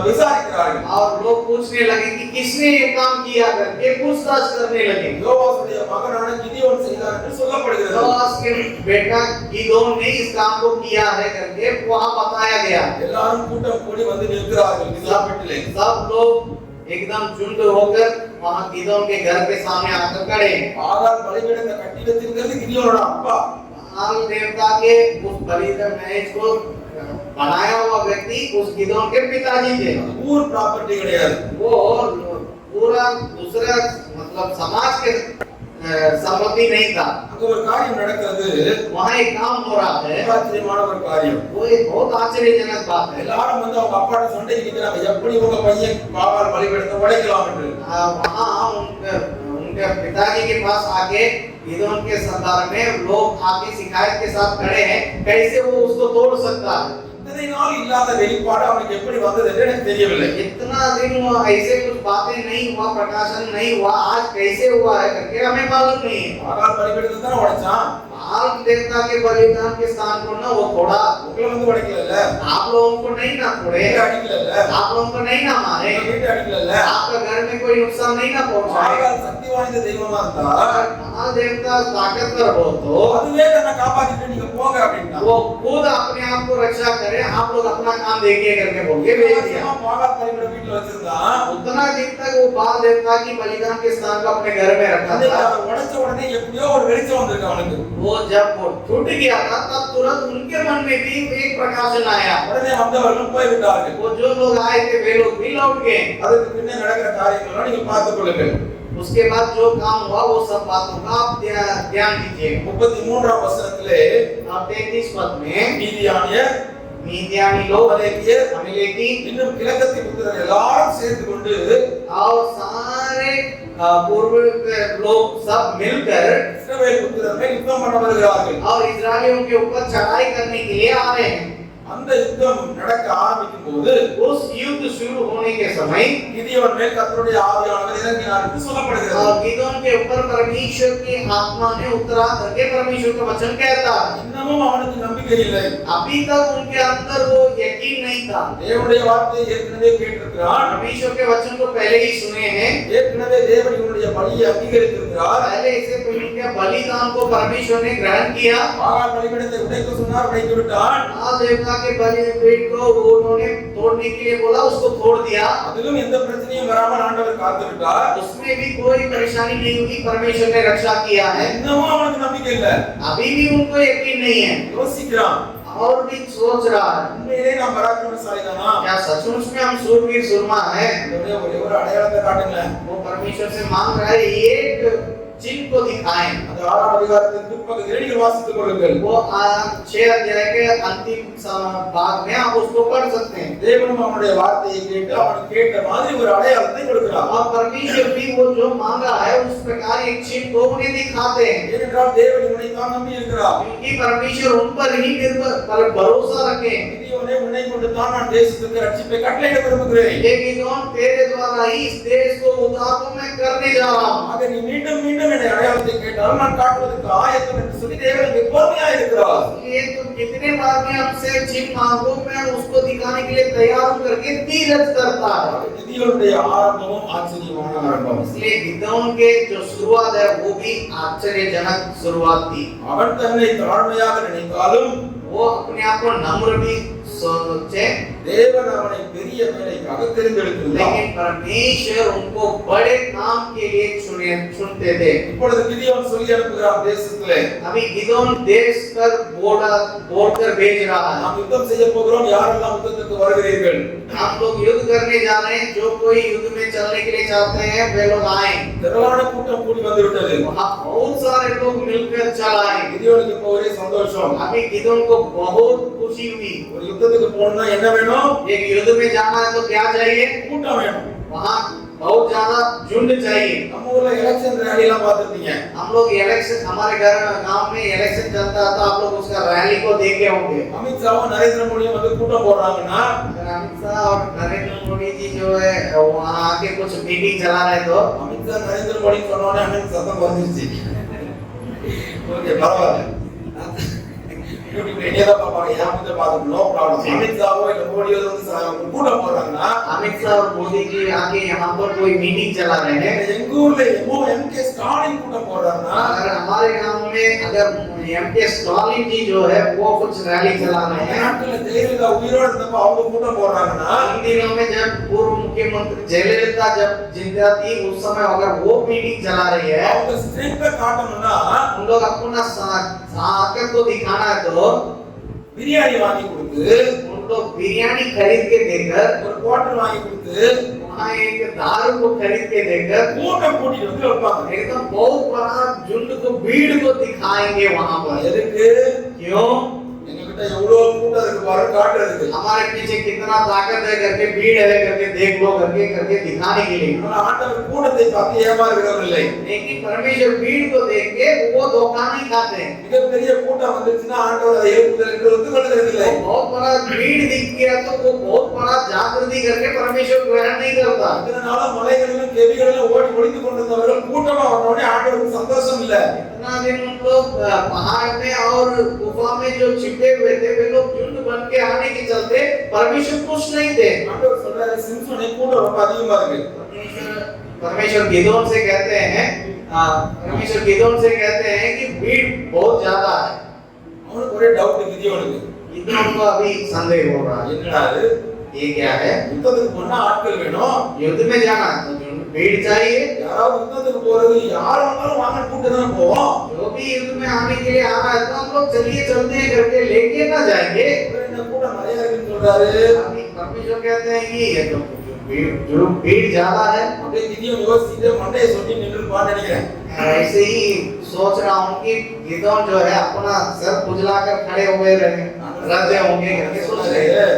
விசாரிக்கிறார்கள். और लोग पूछने लगे कि किसने ये काम किया करके पूछताछ करने लगे। யோவாசுடைய மகனான கிதியோன் செய்தார் என்று சொல்லப்படுகிறது. योआस के बेटा गिदोन ने इस काम को किया है करके वहां बताया गया। எல்லாரும் கூட்டம் கூடி வந்து நிற்கிறார்கள் விசாரிப்பிலே. सब लोग एकदम झुंड होकर वहां गिदोन के घर के सामने आकर खड़े हैं। பாகால் பலிபீடத்தை கட்டி வச்சிருக்கிறது கிதியோனோட அப்பா. बाल देवता के उस बलिदान मैच को बनाया हुआ व्यक्ति उस गिदोन के पिताजी थे। ஊர் ப்ராப்பர்ட்டி கிடையாது. वो पूरा दूसरा मतलब समाज के सम्मति नहीं था। அங்க ஒரு காரியம் நடக்கிறது, वहाँ एक काम हो रहा है, ஆச்சரியமான ஒரு காரியம். वो एक बहुत आश्चर्यजनक बात है। எல்லாரும் வந்து அவங்க அப்பாட்ட சண்டைக்கு நிக்கிறாங்க, எப்படி உங்க பையன் பாகால் பலிபீடத்தை உடைக்கலாம் என்று. वहाँ उनके पिताजी के पास आके गिदोन के संदर्भ में लोग आके शिकायत के साथ खड़े हैं, कैसे वो उसको तोड़ सकता है। இத்தனை நாள் இல்லாத வெளிப்பாடு அவனுக்கு எப்படி வந்தது என்று எனக்கு தெரியவில்லை. इतना दिन ऐसे कुछ बातें नहीं हुआ, प्रकाशन नहीं हुआ, आज कैसे हुआ है करके हमें मालूम नहीं है। பாகால் பலிபீடத்தை தான் உடைச்சான், बाल देवता के बलिदान के स्थान को ना वो थोड़ा, உங்களை வந்து உடைக்கல, आप लोगों को नहीं ना थोड़े, அடிக்கல, आप लोगों को नहीं ना मारे, வீட்டை அடிக்கல. आपका घर में कोई नुकसान नहीं ना पहुंचाए। பாகால் சக்தி வாய்ந்த தெய்வமா இருந்தா बाल देवता ताकतवर हो तो அதுவே தன்னை காப்பாத்திட்டு நீங்க போங்க அப்படின்னா वो खुद अपने आप को रक्षा करे, आप लोग अपना काम देखिए करके बोल के भेज दिया। பாகால் பலிபீடம் வீட்டுல வச்சிருந்தா उतना दिन तक वो बाल देवता की बलिदान के स्थान को अपने घर में रखा அதை था। அவர் உடைச்ச உடனே எப்படியோ ஒரு வெளிச்சம் வந்திருக்கு அவனுக்கு. वो जब वो छूट गया था तब तुरंत उनके मन में भी एक प्रकाशन आया। உடனே வந்தவர்கள் போய்விட்டார்கள். वो जो लोग आए थे वे लोग भी लौट गए। அதுக்கு பின்னே நடக்கிற காரியங்களை நீங்க பார்த்துக் கொள்ளுங்கள். उसके बाद जो काम हुआ वो सब बातों का आप ध्यान दीजिए। 33ஆம் வசனத்திலே 33 पद में மீதியானியர், मीदियानी लोग, அமலேக்கியர், अमलेकी இன்னும் கிழக்கத்தி புத்திரர் எல்லாரும் சேர்ந்து கொண்டு और सारे पूर्व के लोग सब मिलकर இஸ்ரவேல் புத்திரர் மேல் யுத்தம் பண்ண வருகிறார்கள். और इजरायलियों के ऊपर चढ़ाई करने के लिए आ रहे हैं। அந்த யுத்தம் நடக்க ஆரம்பிக்கும் போது उस युद्ध शुरू होने के समय கிதியோன் மேல் கர்த்தருடைய ஆவியானவர் இறங்கினார் என்று சொல்லப்படுகிறது. और गिदोन के ऊपर परमेश्वर की आत्मा ने उतरा करके परमेश्वर का वचन कहता है। இன்னமும் அவனுக்கு நம்பிக்கை இல்லை. अभी तक उनके अंदर वो यकीन नहीं था। தேவனுடைய வார்த்தையை ஏற்கனவே கேட்டிருக்கிறான், परमेश्वर के वचन को पहले ही सुने हैं, ஏற்கனவே தேவன் இவனுடைய பலியை அங்கீகரித்திருக்கிறார். पहले इसे उनके बलिदान को परमेश्वर ने ग्रहण किया। பாகால் பலிபீடத்தை உடைக்க சொன்னார், உடைத்து விட்டான். बाल देवता के बलिपीठ को उन्होंने तोड़ने के लिए बोला, उसको तोड़ दिया। அதிலும் எந்த பிரச்சனையும் வராமல் ஆண்டவர் காத்து விட்டார். उसमें भी कोई परेशानी नहीं हुई, परमेश्वर ने रक्षा किया है। இன்னமும் அவனுக்கு நம்பிக்கை இல்லை. अभी भी उनको यकीन नहीं है யோசிக்கிறான், और भी सोच रहा है, உண்மையிலே நாம் பராக்கிரமசாலி தானா? क्या सचमुच में हम सूरवीर सुरमा है? ஒரே ஒரு அடையாளத்தை காட்டுங்களேன். वो परमेश्वर से मांग रहा है, एक चिन्ह को दिखाएं। அந்த 6ஆம் அதிகாரத்தின் பிற்பகுதியில் நீங்கள் வாசித்துக் கொள்ளுங்கள். वो 6 अध्याय के अंतिम भाग में आप उसको पढ़ सकते हैं। தேவனும் அவனுடைய வார்த்தையை கேட்டு அவனுக்கு கேட்ட மாதிரி ஒரு அடையாளத்தை கொடுக்கிறார். और परमेश्वर भी वो जो मांगा है उस प्रकार एक चिन्ह को उन्हें दिखाते हैं, ஏனென்றால் தேவன் இவனை தான் நம்பி இருக்கிறார். क्योंकि परमेश्वर उन पर ही निर्भर पर भरोसा रखे। கிதியோனே, உன்னை கொண்டு தான் நான் தேசத்துக்கு ரட்சிப்பை கட்டளையிட விரும்புகிறேன். हे गिदोन, तेरे द्वारा ही इस देश को उद्धार को मैं करने जा रहा हूं। ஆக நீ மீண்டும் மீண்டும் என்னை அடையாளத்தை கேட்டாலும் நான் காட்டுவதற்கு ஆயத்தம் என்று சொல்லி தேவன் இங்கே பொறுமையா இருக்கிறார். ये तो कितने बार भी हमसे चिन्ह मांगो, मैं उसको दिखाने के लिए तैयार हूं करके धीरज करता है। கிதியோனுடைய ஆரம்பமும் ஆச்சரியமான ஆரம்பம். इसलिए गिदोन के जो शुरुआत है वो भी आश्चर्यजनक शुरुआत थी। அவன் தன்னை தாழ்மையாக நினைத்தாலும் वो अपने आप को नम्र भी सोचे, தேவன் அவனை பெரிய வேலைக்காக தெரிந்தெடுத்திருந்தார். लेकिन परमेश्वर उनको बड़े काम के लिए चुनते थे। இப்பொழுது கிதியோன் சொல்லி அனுப்புகிறான் தேசத்திலே, अभी गिदोन देश पर बोलकर भेज रहा है, நாம் யுத்தம் செய்ய போகிறோம், யாரெல்லாம் யுத்தத்துக்கு வருகிறீர்கள்? हम लोग युद्ध करने जा रहे हैं, जो कोई युद्ध में चलने के लिए चाहते हैं वे लोग आए। திரளான கூட்டம் கூடி வந்து விட்டது. वहाँ बहुत सारे लोग मिलकर चलाए। கிதியோனுக்கு இப்போ ஒரே சந்தோஷம். अभी गिदोन को बहुत खुशी हुई। ஒரு யுத்தத்துக்கு போகணும்னா என்ன வேணும்? एक युद्ध में जाना है तो क्या चाहिए? கூட்டம் வேணும். वहाँ बहुत ज्यादा झुंड चाहिए। நம்ம ஊர்ல எலெக்ஷன் ரேலி எல்லாம் பார்த்திருப்பீங்க. हम लोग इलेक्शन, हमारे गांव में इलेक्शन चलता था, आप लोग उसका रैली को देखे होंगे। அமித்ஷாவும் நரேந்திர மோடியும் வந்து கூட்டம் போடுறாங்கன்னா अगर अमित शाह और नरेंद्र मोदी जी जो है वहाँ आके कुछ मीटिंग चला रहे तो அமித்ஷா நரேந்திர மோடி சொன்ன உடனே அண்ணன் சத்தம் வந்துருச்சு. ஓகே, பரவாயில்ல. யூடியூப்ல என்னைய தான் பார்ப்பாங்க, என் முகத்தை பார்த்து நோ ப்ராப்ளம். அமித்ஷாவோ இல்ல மோடியோ வந்து கூட்டம் போடுறாங்கன்னா अमित शाह और मोदी जी आके यहाँ पर कोई मीटिंग चला रहे हैं। எங்க ஊர்ல எம்கே ஸ்டாலின் கூட்டம் போடுறாங்கன்னா अगर हमारे गांव में अगर एमके स्टालिन जी जो है वो कुछ रैली चला रहे हैं, நாட்டுல ஜெயலலிதா உயிரோட இருந்தப்ப அவங்க கூட்டம் போடுறாங்கன்னா इन दिनों में जब पूर्व मुख्यमंत्री जयललिता जब जिंदा थी उस समय अगर वो मीटिंग चला रही है, அவங்க ஸ்ட்ரெngth காட்டணும்னா हम लोग अपना ताकत को दिखाना है तो பிரியாணி வாங்கி கொடுத்து, उन लोग बिरयानी खरीद के देकर ஒரு குவார்टर வாங்கி கொடுத்து, वहाँ एक दारू को खरीद के देकर கூட்டம் கூட்டிட்டு வந்து வைப்பாங்க. एकदम बहुत बड़ा झुंड को भीड़ को दिखाएंगे वहाँ पर। எதுக்கு? क्यों? எங்ககிட்ட எவ்வளவு கூட்டம் இருக்கு பாரு காட்டுறதுக்கு. हमारे पीछे कितना ताकत है करके, भीड़ है करके, देख लो करके दिखाने के लिए। ஆனா ஆண்டவர் கூட்டத்தை பார்த்து ஏமாறுகிறவர் இல்லை. लेकिन परमेश्वर भीड़ को देख के वो धोखा नहीं खाते हैं। மிகப்பெரிய கூட்டம் வந்துச்சுன்னா ஆண்டவர் அதை எழுப்புதல் என்று ஒத்துக்கொள்கிறது இல்லை. बहुत बड़ा भीड़ दिख गया तो वो बहुत बड़ा जागृति करके परमेश्वर ग्रहण नहीं करता। இதனால மலைகளிலும் கெபிகளிலும் ஓடி ஒளிந்து கொண்டிருந்தவர்கள் கூட்டமா வந்தோடனே ஆண்டவருக்கு சந்தோஷம் இல்ல. इतना दिन उन लोग पहाड़ में और गुफा में जो छिपे हुए थे वे लोग झुंड बन के आने के चलते परमेश्वर खुश नहीं थे। ஆண்டவர் சொல்றாரு சிம்சோனே கூட்டம் ரொம்ப அதிகமா இருக்கு. परमेश्वर गिदोन से कहते हैं, परमेश्वर गिदोन से कहते हैं कि भीड़ बहुत ज्यादा है। அவனுக்கு ஒரே டவுட் கிதியோனுக்கு. गिदोन को अभी संदेह हो रहा है, என்னடா இது? ये क्या है? யுத்தத்துக்கு போனா ஆட்கள் வேணும். युद्ध में जाना तो भीड़ चाहिए। யாராவது யுத்தத்துக்கு போறது யார் வந்தாலும் வாங்க கூட்டு தான் போவோம். जो भी युद्ध में आने के लिए आ रहा है तो हम लोग चलिए चलते हैं करके लेके ना जाएंगे। இந்த கூட்டம் நிறைய இருக்குன்னு சொல்றாரு. अभी परमेश्वर कहते हैं कि ये जो भीड़ ज्यादा है। அப்படியே கிதியோன் யோசிச்சுட்டு மண்டையை சொல்லி நின்றுப்பான்னு நினைக்கிறேன். ऐसे ही सोच रहा हूँ कि गिदोन जो है अपना सर खुजलाकर खड़े हुए रहते होंगे करके सोच रहे हैं।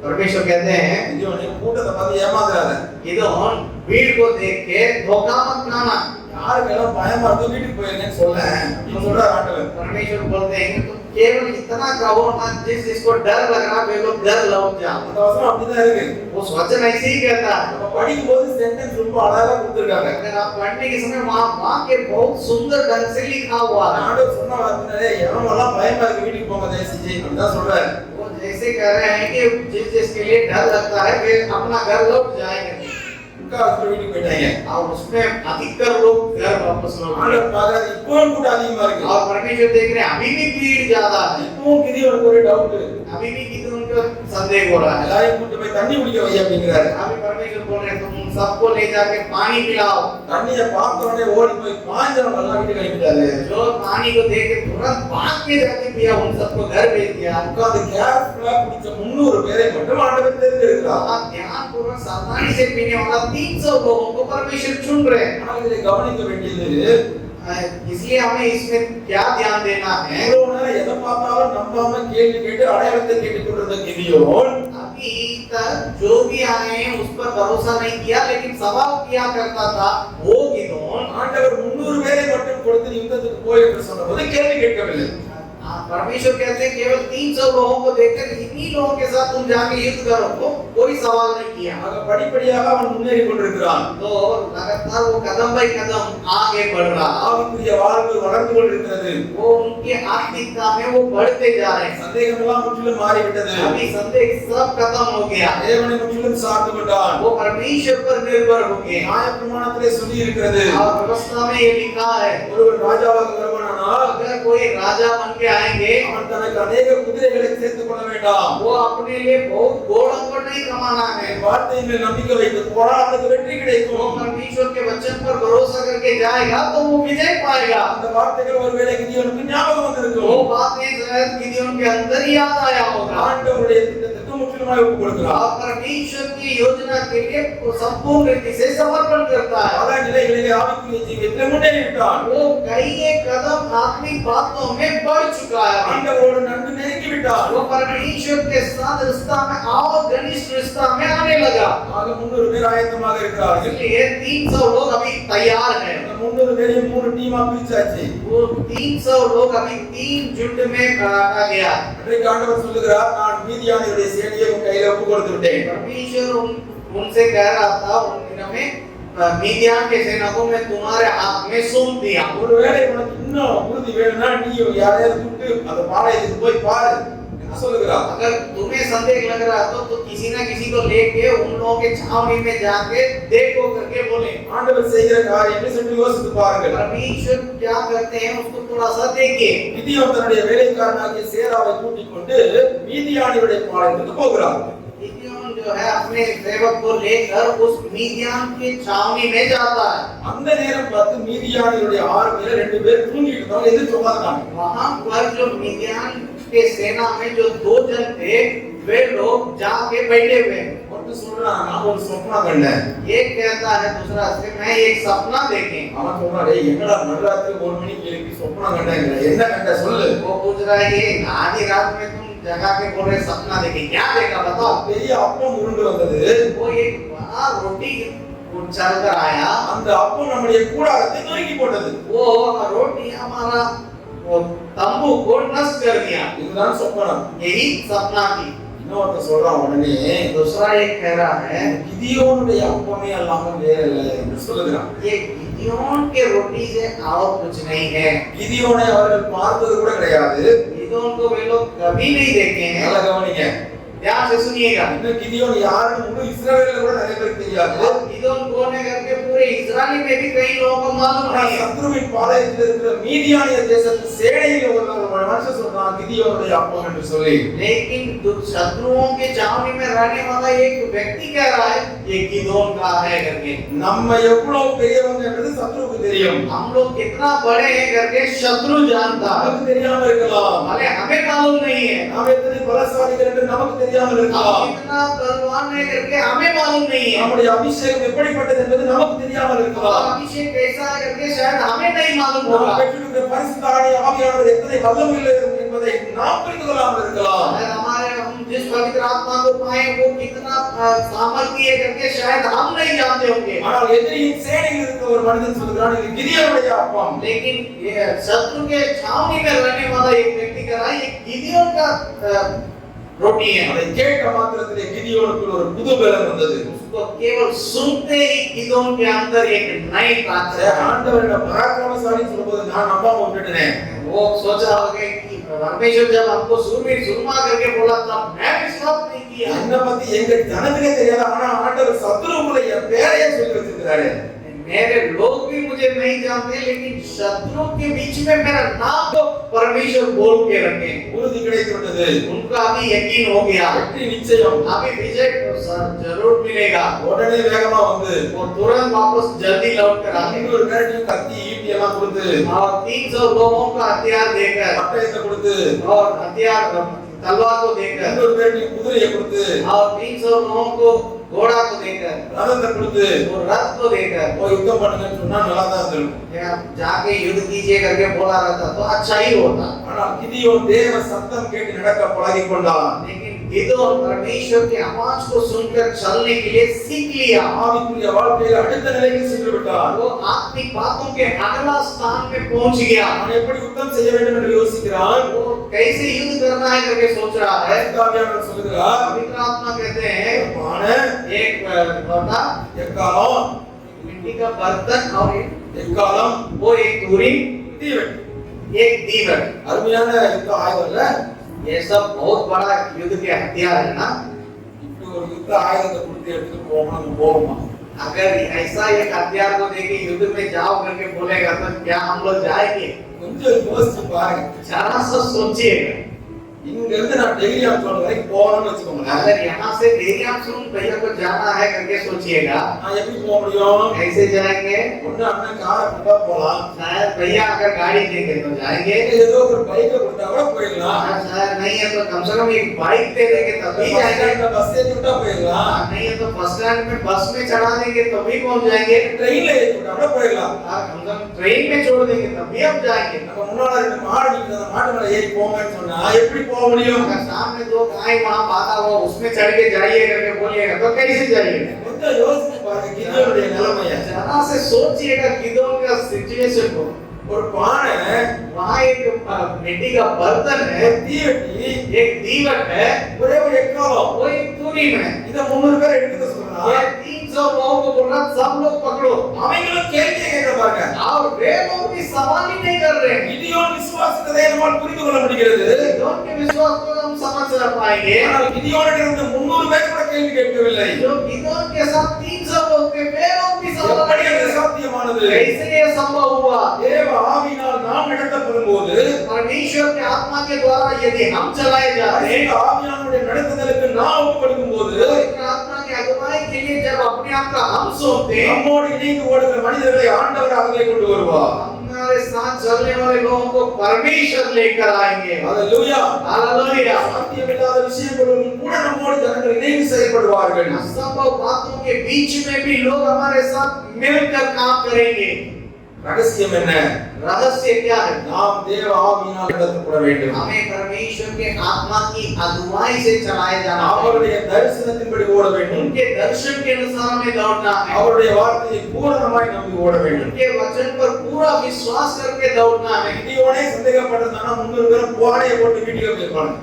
परमेश्वर कहते हैं கிதியோனே கூட்டத்தை பார்த்து ஏமாந்துறாத. गिदोन भीड़ को देख के धोखा मत खाना। யாருக்கெல்லாம் பயமா இருக்கு வீட்டுக்கு போயிருங்கன்னு சொல்லேன். அப்படின்னு சொல்றாரு ஆண்டவர். परमेश्वर बोलते हैं कि तुम केवल इतना कहो ना जिसको डर लग रहा वे लोग डर लौट जाओ। அந்த வசனம் அப்படிதான் இருக்கு. वो वचन ऐसे ही कहता है। நம்ம படிக்கும்போது சென்டென்ஸ் ரொம்ப அழகா கொடுத்திருக்காங்க. अगर आप पढ़ने के समय वहाँ के बहुत सुंदर ढंग से लिखा हुआ है। ஆண்டவர் சொன்ன வார்த்தை எவனெல்லாம் பயமா இருக்கு வீட்டுக்கு போங்க தயவு செஞ்சு அப்படிதான் சொல்றாரு. वो जैसे कह रहे हैं कि जिसके लिए डर लगता है वे अपना घर लौट जाएंगे। உட்கார்ந்து வீட்டுக்கு போயிட்டாங்க. और उसमें अधिकतर लोग घर वापस लौट गए। ஆண்டவர் பார்க்கறாரு இப்பவும் கூட்டம் அதிகமா இருக்கு. और परमेश्वर देख रहे हैं अभी भी भीड़ ज्यादा है। இப்பவும் கிதியோனுக்கு ஒரு டவுட். अभी भी किसी उनको संदेह हो रहा है। எல்லாரையும் கூட்டி போய் தண்ணி குடிக்க வை அப்படிங்கிறாரு. अभी परमेश्वर बोल रहे हैं तुम सबको ले जाके पानी पिलाओ। தண்ணியை பார்த்த உடனே ஓடி போய் பாஞ்சவங்க எல்லாம் வீட்டுக்கு அனுப்பிட்டாரு. जो पानी को देख के तुरंत भाग के जाके पिया, उन सबको घर भेज दिया। உட்கார்ந்து கேர்ஃபுல்லா குடிச்ச 300 பேரை மட்டும் ஆண்டவர் தெரிஞ்சிருக்கிறார். आप ध्यानपूर्वक सावधानी से पीने वाला 300 लोगों को परमेश्वर चुन रहे हैं। ஆனால் இதை கவனிக்க வேண்டியது इसलिए हमें इसमें क्या ध्यान देना है? இவ்வளவு நேரம் எதை பார்த்தாலும் நம்பாம கேள்வி கேட்டு அடையாளத்தை கேட்டுக் கொண்டிருந்த கிதியோன் अभी तक जो भी आए हैं उस पर भरोसा नहीं किया, लेकिन सवाल किया करता था वो गिदोन। ஆண்டவர் 300 பேரை மட்டும் கொடுத்து யுத்தத்துக்கு போய் என்று சொன்னபோது கேள்வி கேட்கவில்லை. परमेश्वर कहते हैं केवल 300 लोगों को देखकर इन्हीं लोगों के साथ तुम जाके युद्ध करो, तो कोई सवाल नहीं किया। ஆக படிப்படியாக அவன் முன்னேறி கொண்டிருக்கிறான். तो लगातार वो कदम बाई कदम आगे बढ़ रहा। ஆவிக்குரிய வாழ்வு வளர்ந்து கொண்டிருக்கிறது. वो उनके आत्मिकता में वो बढ़ते जा रहे हैं। சந்தேகம் எல்லாம் முற்றிலும் மாறிவிட்டது. अभी संदेह सब खत्म हो गया। தேவனை முற்றிலும் சார்ந்து கொண்டான். वो परमेश्वर पर निर्भर हो गए। நியாயப்பிரமாணத்திலே சொல்லி இருக்கிறது, और व्यवस्था में ये लिखा है ஒருவன் ராஜாவாக வருவானானால் अगर कोई राजा बन के आएंगे அவன் தனக்கு अनेक குதிரைகளை சேர்த்துக் கொள்ள வேண்டாம். वो अपने लिए बहुत घोड़ों पर नहीं कमाना है। என் வார்த்தையின் மேல் நம்பிக்கை வைத்து போனால் அவனுக்கு வெற்றி वो கிடைக்கும். परमेश्वर के वचन पर भरोसा करके जाएगा तो वो विजय पाएगा। அந்த வார்த்தைகள் ஒருவேளை கிதியோனுக்கு ஞாபகம் वो வந்திருக்கும். बातें शायद गिदोन के अंदर ही याद आया होगा। ஆண்டவருடைய திட்டத்துக்கு முற்றிலுமாய் ஒப்புக் கொடுக்கிறார். और परमेश्वर की योजना के लिए वो संपूर्ण रीति से समर्पण करता है। பல நிலைகளிலே ஆவிக்குரிய ஜீவியத்தில் முன்னேறி விட்டான். वो कई एक कदम आत्मिक बातों में बढ़ चुका है। ஆண்டவரோடு நன்கு நெருங்கி விட்டான். वो परमेश्वर के साथ रिश्ता में और घनिष्ठ रिश्ता में आने लगा। ஆக 300 பேர் ஆயத்தமாக இருக்கிறார்கள். इसलिए 300 लोग अभी तैयार हैं। அந்த 300 பேரையும் 3 டீமா பிரிச்சாச்சு. वो 300 लोग अभी 3 झुंड में काटा गया। அன்றைக்கு ஆண்டவர் சொல்லுகிறார், நான் மீதியானியுடைய சேனையை உன் கையில ஒப்புக் கொடுத்து விட்டேன். परमेश्वर उनसे कह रहा था उन दिनों में मीदियान के सेना को मैं तुम्हारे हाथ में सौंप दिया। ஒருவேளை உனக்கு இன்னும் உறுதி வேணும்னா நீ யாரையாவது கூப்பிட்டு அந்த பாளையத்துக்கு போய் பாரு என்று சொல்லுகிறார். अगर तुम्हें संदेह लग रहा तो किसी ना किसी को लेके उन लोगों के छावनी में जाके देखो करके बोले। ஆண்டவர் செய்கிற காரியத்தை சற்று யோசித்து பாருங்கள். परमेश्वर क्या करते हैं उसको थोड़ा सा देखिए। கிதியோன் தன்னுடைய வேலைக்காரனாகிய சேராவை கூட்டிக் கொண்டு மீதியானியுடைய பாளையத்துக்கு போகிறார். गिदोन जो है अपने सेवक को लेकर उस मीदियान की छावनी में जाता है। அந்த நேரம் பார்த்து மீதியானியுடைய 6 பேர் 2 பேர் தூங்கிட்டு இருந்தாங்க, எதிர்த்து உட்கார்ந்தாங்க. वहां पर जो मीदियान के सेना में जो 2 जन थे वे लोग जाके बैठे हुए। ஒரு ஒருத்தன் சொல்றான் நான் ஒரு சொப்பனம் கண்டேன். एक कहता है दूसरा से मैं एक सपना देखे। அவன் சொல்றான் டேய் என்னடா நடுராத்திரி 1 மணிக்கு எழுப்பி சொப்பனம் கண்டேங்கற என்ன கண்ட சொல்லு. वो पूछ रहा है ये आधी रात में तुम जगा के बोल रहे सपना देखे क्या देखा बताओ। பெரிய அப்பம் உருண்டு வந்தது. वो एक बड़ा रोटी चल कर आया। அந்த அப்பம் நம்முடைய கூடாரத்தை நொறுக்கி போட்டது. वो रोटी हमारा वो तंबू को नष्ट कर दिया। இதுதான் சொப்பனம். यही सपना थी। இன்னொருத்தன் சொல்றான் உடனே दूसरा एक कह रहा है கிதியோனுடைய அப்பமே அல்லாம வேற இல்ல என்று சொல்லுகிறான். ये गिदोन के रोटी से और कुछ नहीं है। கிதியோனை அவர்கள் பார்த்தது கூட கிடையாது. गिदोन को वे लोग कभी नहीं देखे हैं। நல்லா கவனிங்க. ध्यान से सुनिएगा। இன்னும் கிதியோன் யாருன்னு முழு இஸ்ரவேல்ல கூட நிறைய பேருக்கு தெரியாது. गिदोन कौन है करके पूरे इस्राएल में भी कई लोगों को मालूम ஆனா नहीं है। சத்ருவின் பாளையத்தில் இருக்கிற மீதியானிய தேசத்து சேனையில் ஒரு மனுஷன் சொல்றான் கிதியோனுடைய அப்பம் என்று சொல்லி. लेकिन शत्रुओं के छावनी में रहने वाला एक व्यक्ति कह रहा है ये गिदोन का है करके। நம்ம எவ்வளவு பெரியவங்க என்றது சத்ருவுக்கு தெரியும். हम लोग कितना बड़े हैं करके शत्रु जानता है। நமக்கு தெரியாம இருக்கலாம். भले हमें मालूम नहीं है। நாம் எத்தனை பலசாலிகள் என்று நமக்கு தெரியாம हम இருக்கலாம். कितना बलवान है करके हमें मालूम नहीं है। நம்முடைய அபிஷேகம் எப்படிப்பட்டது என்பது நமக்கு தெரியாமல் और இருக்கலாம். अभिषेक कैसा है करके शायद हमें नहीं मालूम நாம் होगा। பெற்றிருக்கிற பரிசுத்த ஆவியானவர் எத்தனை வல்லமையுள்ள என்பதை நாம் புரிந்து கொள்ளாமல் இருக்கலாம். अगर हमारे हम जिस पवित्र आत्मा को पाए वो कितना सामर्थ्य है करके शायद हम नहीं जानते होंगे। ஆனால் எதிரியின் சேனையில் இருக்கிற ஒரு மனிதன் சொல்கிறான் இது கிதியோனுடைய அப்பம். लेकिन ये शत्रु के छावनी में रहने वाला एक व्यक्ति कह रहा है ये गिदियोन का रोटी है। அதை கேட்ட மாத்திரத்திலே கிதியோனுக்குள் ஒரு புது பலம் வந்தது. उसको केवल सुनते ही गिदोन के अंदर एक नई ताकत। ஆண்டவர் என்ன பராக்கிரமசாலி சொல்லும்போது நான் நம்பாம விட்டுட்டேன். वो सोचा होगा कि परमेश्वर जब हमको सूरवीर सुरमा करके बोला तब मैं विश्वास नहीं किया। என்ன பத்தி எங்க ஜனத்துக்கே தெரியாது. ஆனா ஆண்டவர் சத்துருக்குள்ள என் பேரையே சொல்லி வச்சிருக்காரு. मेरे लोग भी मुझे नहीं जानते लेकिन शत्रु के बीच में मेरा नाम तो परमेश्वर बोल के रखे। உறுதி கிடைத்து விட்டது. उनका अभी यकीन हो गया। வெற்றி நிச்சயம். अभी विजय जरूर मिलेगा। உடனே வேகமா வந்து वो तुरंत वापस जल्दी लौट कर आए இன்னொரு பேருக்கு கத்தி ஈட்டி எல்லாம் கொடுத்து और 300 लोगों का हथियार देकर பட்டயத்தை கொடுத்து और हथियार तलवार को देकर இன்னொரு பேருக்கு குதிரையை கொடுத்து और 300 लोगों को घोड़ा को देकर ரதத்தை கொடுத்து और रथ को देकर போய் யுத்தம் பண்ணுங்கன்னு சொன்னா நல்லா தான் இருந்திருக்கும். जाके युद्ध कीजिए करके बोला रहता तो अच्छा ही होता। ஆனா கிதியோன் தேவ சத்தம் கேட்டு நடக்க பழகி கொண்டான். लेकिन गिदोन परमेश्वर की आवाज को सुनकर चलने के लिए सीख लिया। ஆவிக்குரிய வாழ்க்கையில அடுத்த நிலைக்கு சென்று விட்டான். वो आत्मिक बातों के अगला स्थान में पहुंच गया। அவன் எப்படி யுத்தம் செய்ய வேண்டும் என்று யோசிக்கிறான். वो कैसे युद्ध करना है करके सोच रहा है। ஆவியானவர் சொல்லுகிறார் पवित्र आत्मा कहते हैं பான एक लोटा எக்காலம் मिट्टी का बर्तन और எக்காலம் वो एक तुरी தீவெட்டி एक दीवट। அருமையான யுத்த ஆயுதம் இல்ல. ये सब बहुत बड़ा युद्ध के हथियार है ना। இப்படி ஒரு யுத்த ஆயுதத்தை கொடுத்து எடுத்துட்டு போகணும் நம்ம போவோமா? अगर ऐसा एक हथियार को देके युद्ध में जाओ करके बोलेगा तो क्या हम लोग जाएंगे? கொஞ்சம் யோசிச்சு பாருங்க. जरा सा सोचिएगा। இங்க இருந்து நான் டெய்லி சொல்ற வரைக்கும் போறேன்னு வச்சுக்கோங்க. अगर यहाँ से डेरियाम सुन भैया को जाना है करके सोचिएगा நான் எப்படி போக முடியும்? कैसे जाएंगे? ஒண்ணு அண்ணன் காரை கொடுத்தா போலாம். शायद भैया अगर गाड़ी देंगे तो जाएंगे। ஏதோ ஒரு பைக்கை கொடுத்தா கூட போயிடலாம். शायद नहीं है तो कम से कम एक बाइक दे देंगे तभी जाएंगे। பஸ் ஏத்தி விட்டா போயிடலாம். नहीं है तो बस स्टैंड में बस में चढ़ा देंगे तभी पहुंच जाएंगे। ட்ரெயின்ல ஏத்தி விட்டா கூட போயிடலாம். कम से कम ट्रेन में छोड़ देंगे तभी हम जाएंगे। நம்ம முன்னால ரெண்டு மாடு நிக்குது, அந்த மாட்டு மேல ஏறி போங்கன்னு சொன்னா எப்படி போக முடியும்? अगर सामने दो गाय वहां बांधा हुआ उसमें चढ़ के जाइए करके बोलिएगा तो कैसे जाइएगा? கொஞ்சம் யோசிச்சு பாருங்க கிதியோனுடைய நிலைமைய. जरा से सोचिएगा गिदोन का सिचुएशन को। ஒரு பானை, वहां एक मिट्टी का बर्तन है, ஒரு தீவெட்டி, एक दीवट है, ஒரே ஒரு எக்காலம். वो एक तुरी में। இத 300 பேர் எடுத்துக்க சொன்னா ये 300 लोगों को बोल रहा सब लोग पकड़ो। அவங்களும் கேள்வி கேட்க பாருங்க. और वे लोग भी सवाल ही नहीं कर रहे हैं। கிதியோன் விசுவாசத்தை நம்மால் புரிந்து கொள்ள முடிகிறது. गिदोन के विश्वास को हम समझ पाएंगे। ஆனால் கிதியோனிடம் இருந்த 300 பேர் கூட கேள்வி கேட்கவில்லை. जो गिदोन के साथ 300 लोग थे वे लोग भी सवाल எப்படி नहीं அது कर रहे। சாத்தியமானது? कैसे ये संभव हुआ? தேவ ஆவியினால் நாம் நடத்தப்படும் போது परमेश्वर के आत्मा के द्वारा यदि हम चलाए जाते हैं, பரிசுத்த ஆவியானவருடைய நடத்துதலுக்கு நாம் ஒப்புக்கொடுக்கும் போது पवित्र आत्मा की अगुवाई के लिए जब अपने आप का हम सौंपते हैं, நம்மோடு இணைந்து ஓடுகிற மனிதர்களை ஆண்டவர் அங்கே கொண்டு வருவார். हमारे हमारे साथ चलने वाले लोगों को परमेश्वर लेकर आएंगे। ஹalleluya. हालेलुया। சாத்தியமில்லாத விஷயங்களோடு கூட நம்மோடு ஜனங்கள் இணைந்து செயல்படுவார்கள். असंभव बातों के बीच में भी लोग हमारे साथ मिलकर काम करेंगे। ரகசியம் என்ன? रहस्य क्या है? நாம் தேவ ஆவியினால் நடத்தப்பட வேண்டும். हमें परमेश्वर के आत्मा की अगुवाई से चलाए जाना है। அவருடைய தரிசனத்தின்படி ஓட வேண்டும். उनके दर्शन के अनुसार हमें दौड़ना है। அவருடைய வார்த்தையை பூரணமாய் நம்பி ஓட வேண்டும். उनके वचन पर पूरा विश्वास करके दौड़ना है। கிதியோனே சந்தேகப்பட்டதானா முன்னொரு போனையை போட்டு வீட்டுக்கு போயிருப்பாங்க.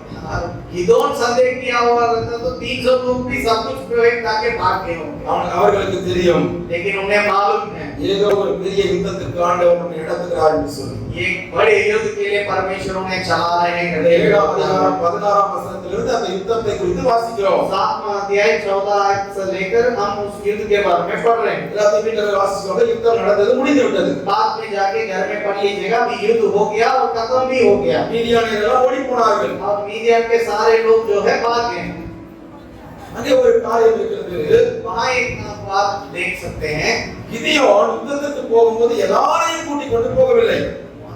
गिदोन संदेह किया हुआ रहता तो 300 लोग भी सब कुछ फेंक करके भाग गए होंगे। அவர்களுக்கு தெரியும், लेकिन उन्हें मालूम है ஏதோ ஒரு பெரிய யுத்தத்துக்கு ஆண்டவர் நம்மை நடத்துகிறார் என்று சொல்லி. ये बड़े युद्ध के लिए परमेश्वर उन्हें चला रहे हैं। 7ஆம் அதிகாரம் 16ஆம் வசனத்திலிருந்து அந்த யுத்தத்தை குறித்து வாசிக்கிறோம். 7वां अध्याय 14 आयत से लेकर हम उस युद्ध के बारे में पढ़ रहे हैं। எல்லாத்தையும் வீட்டில் வாசிச்சோம். யுத்தம் நடந்தது, முடிந்து விட்டது. बाद में जाके घर में पढ़ लीजिएगा भी युद्ध हो गया और खत्म भी हो गया। மீதியானியர் எல்லாம் ஓடி போனார்கள். और मीडियम के सारे लोग जो है भाग गए। அங்கே ஒரு காரியம் இருக்கிறது. वहां एक बात देख सकते हैं। கிதியோன் யுத்தத்துக்கு போகும்போது எல்லாரையும் கூட்டிக் கொண்டு போகவில்லை.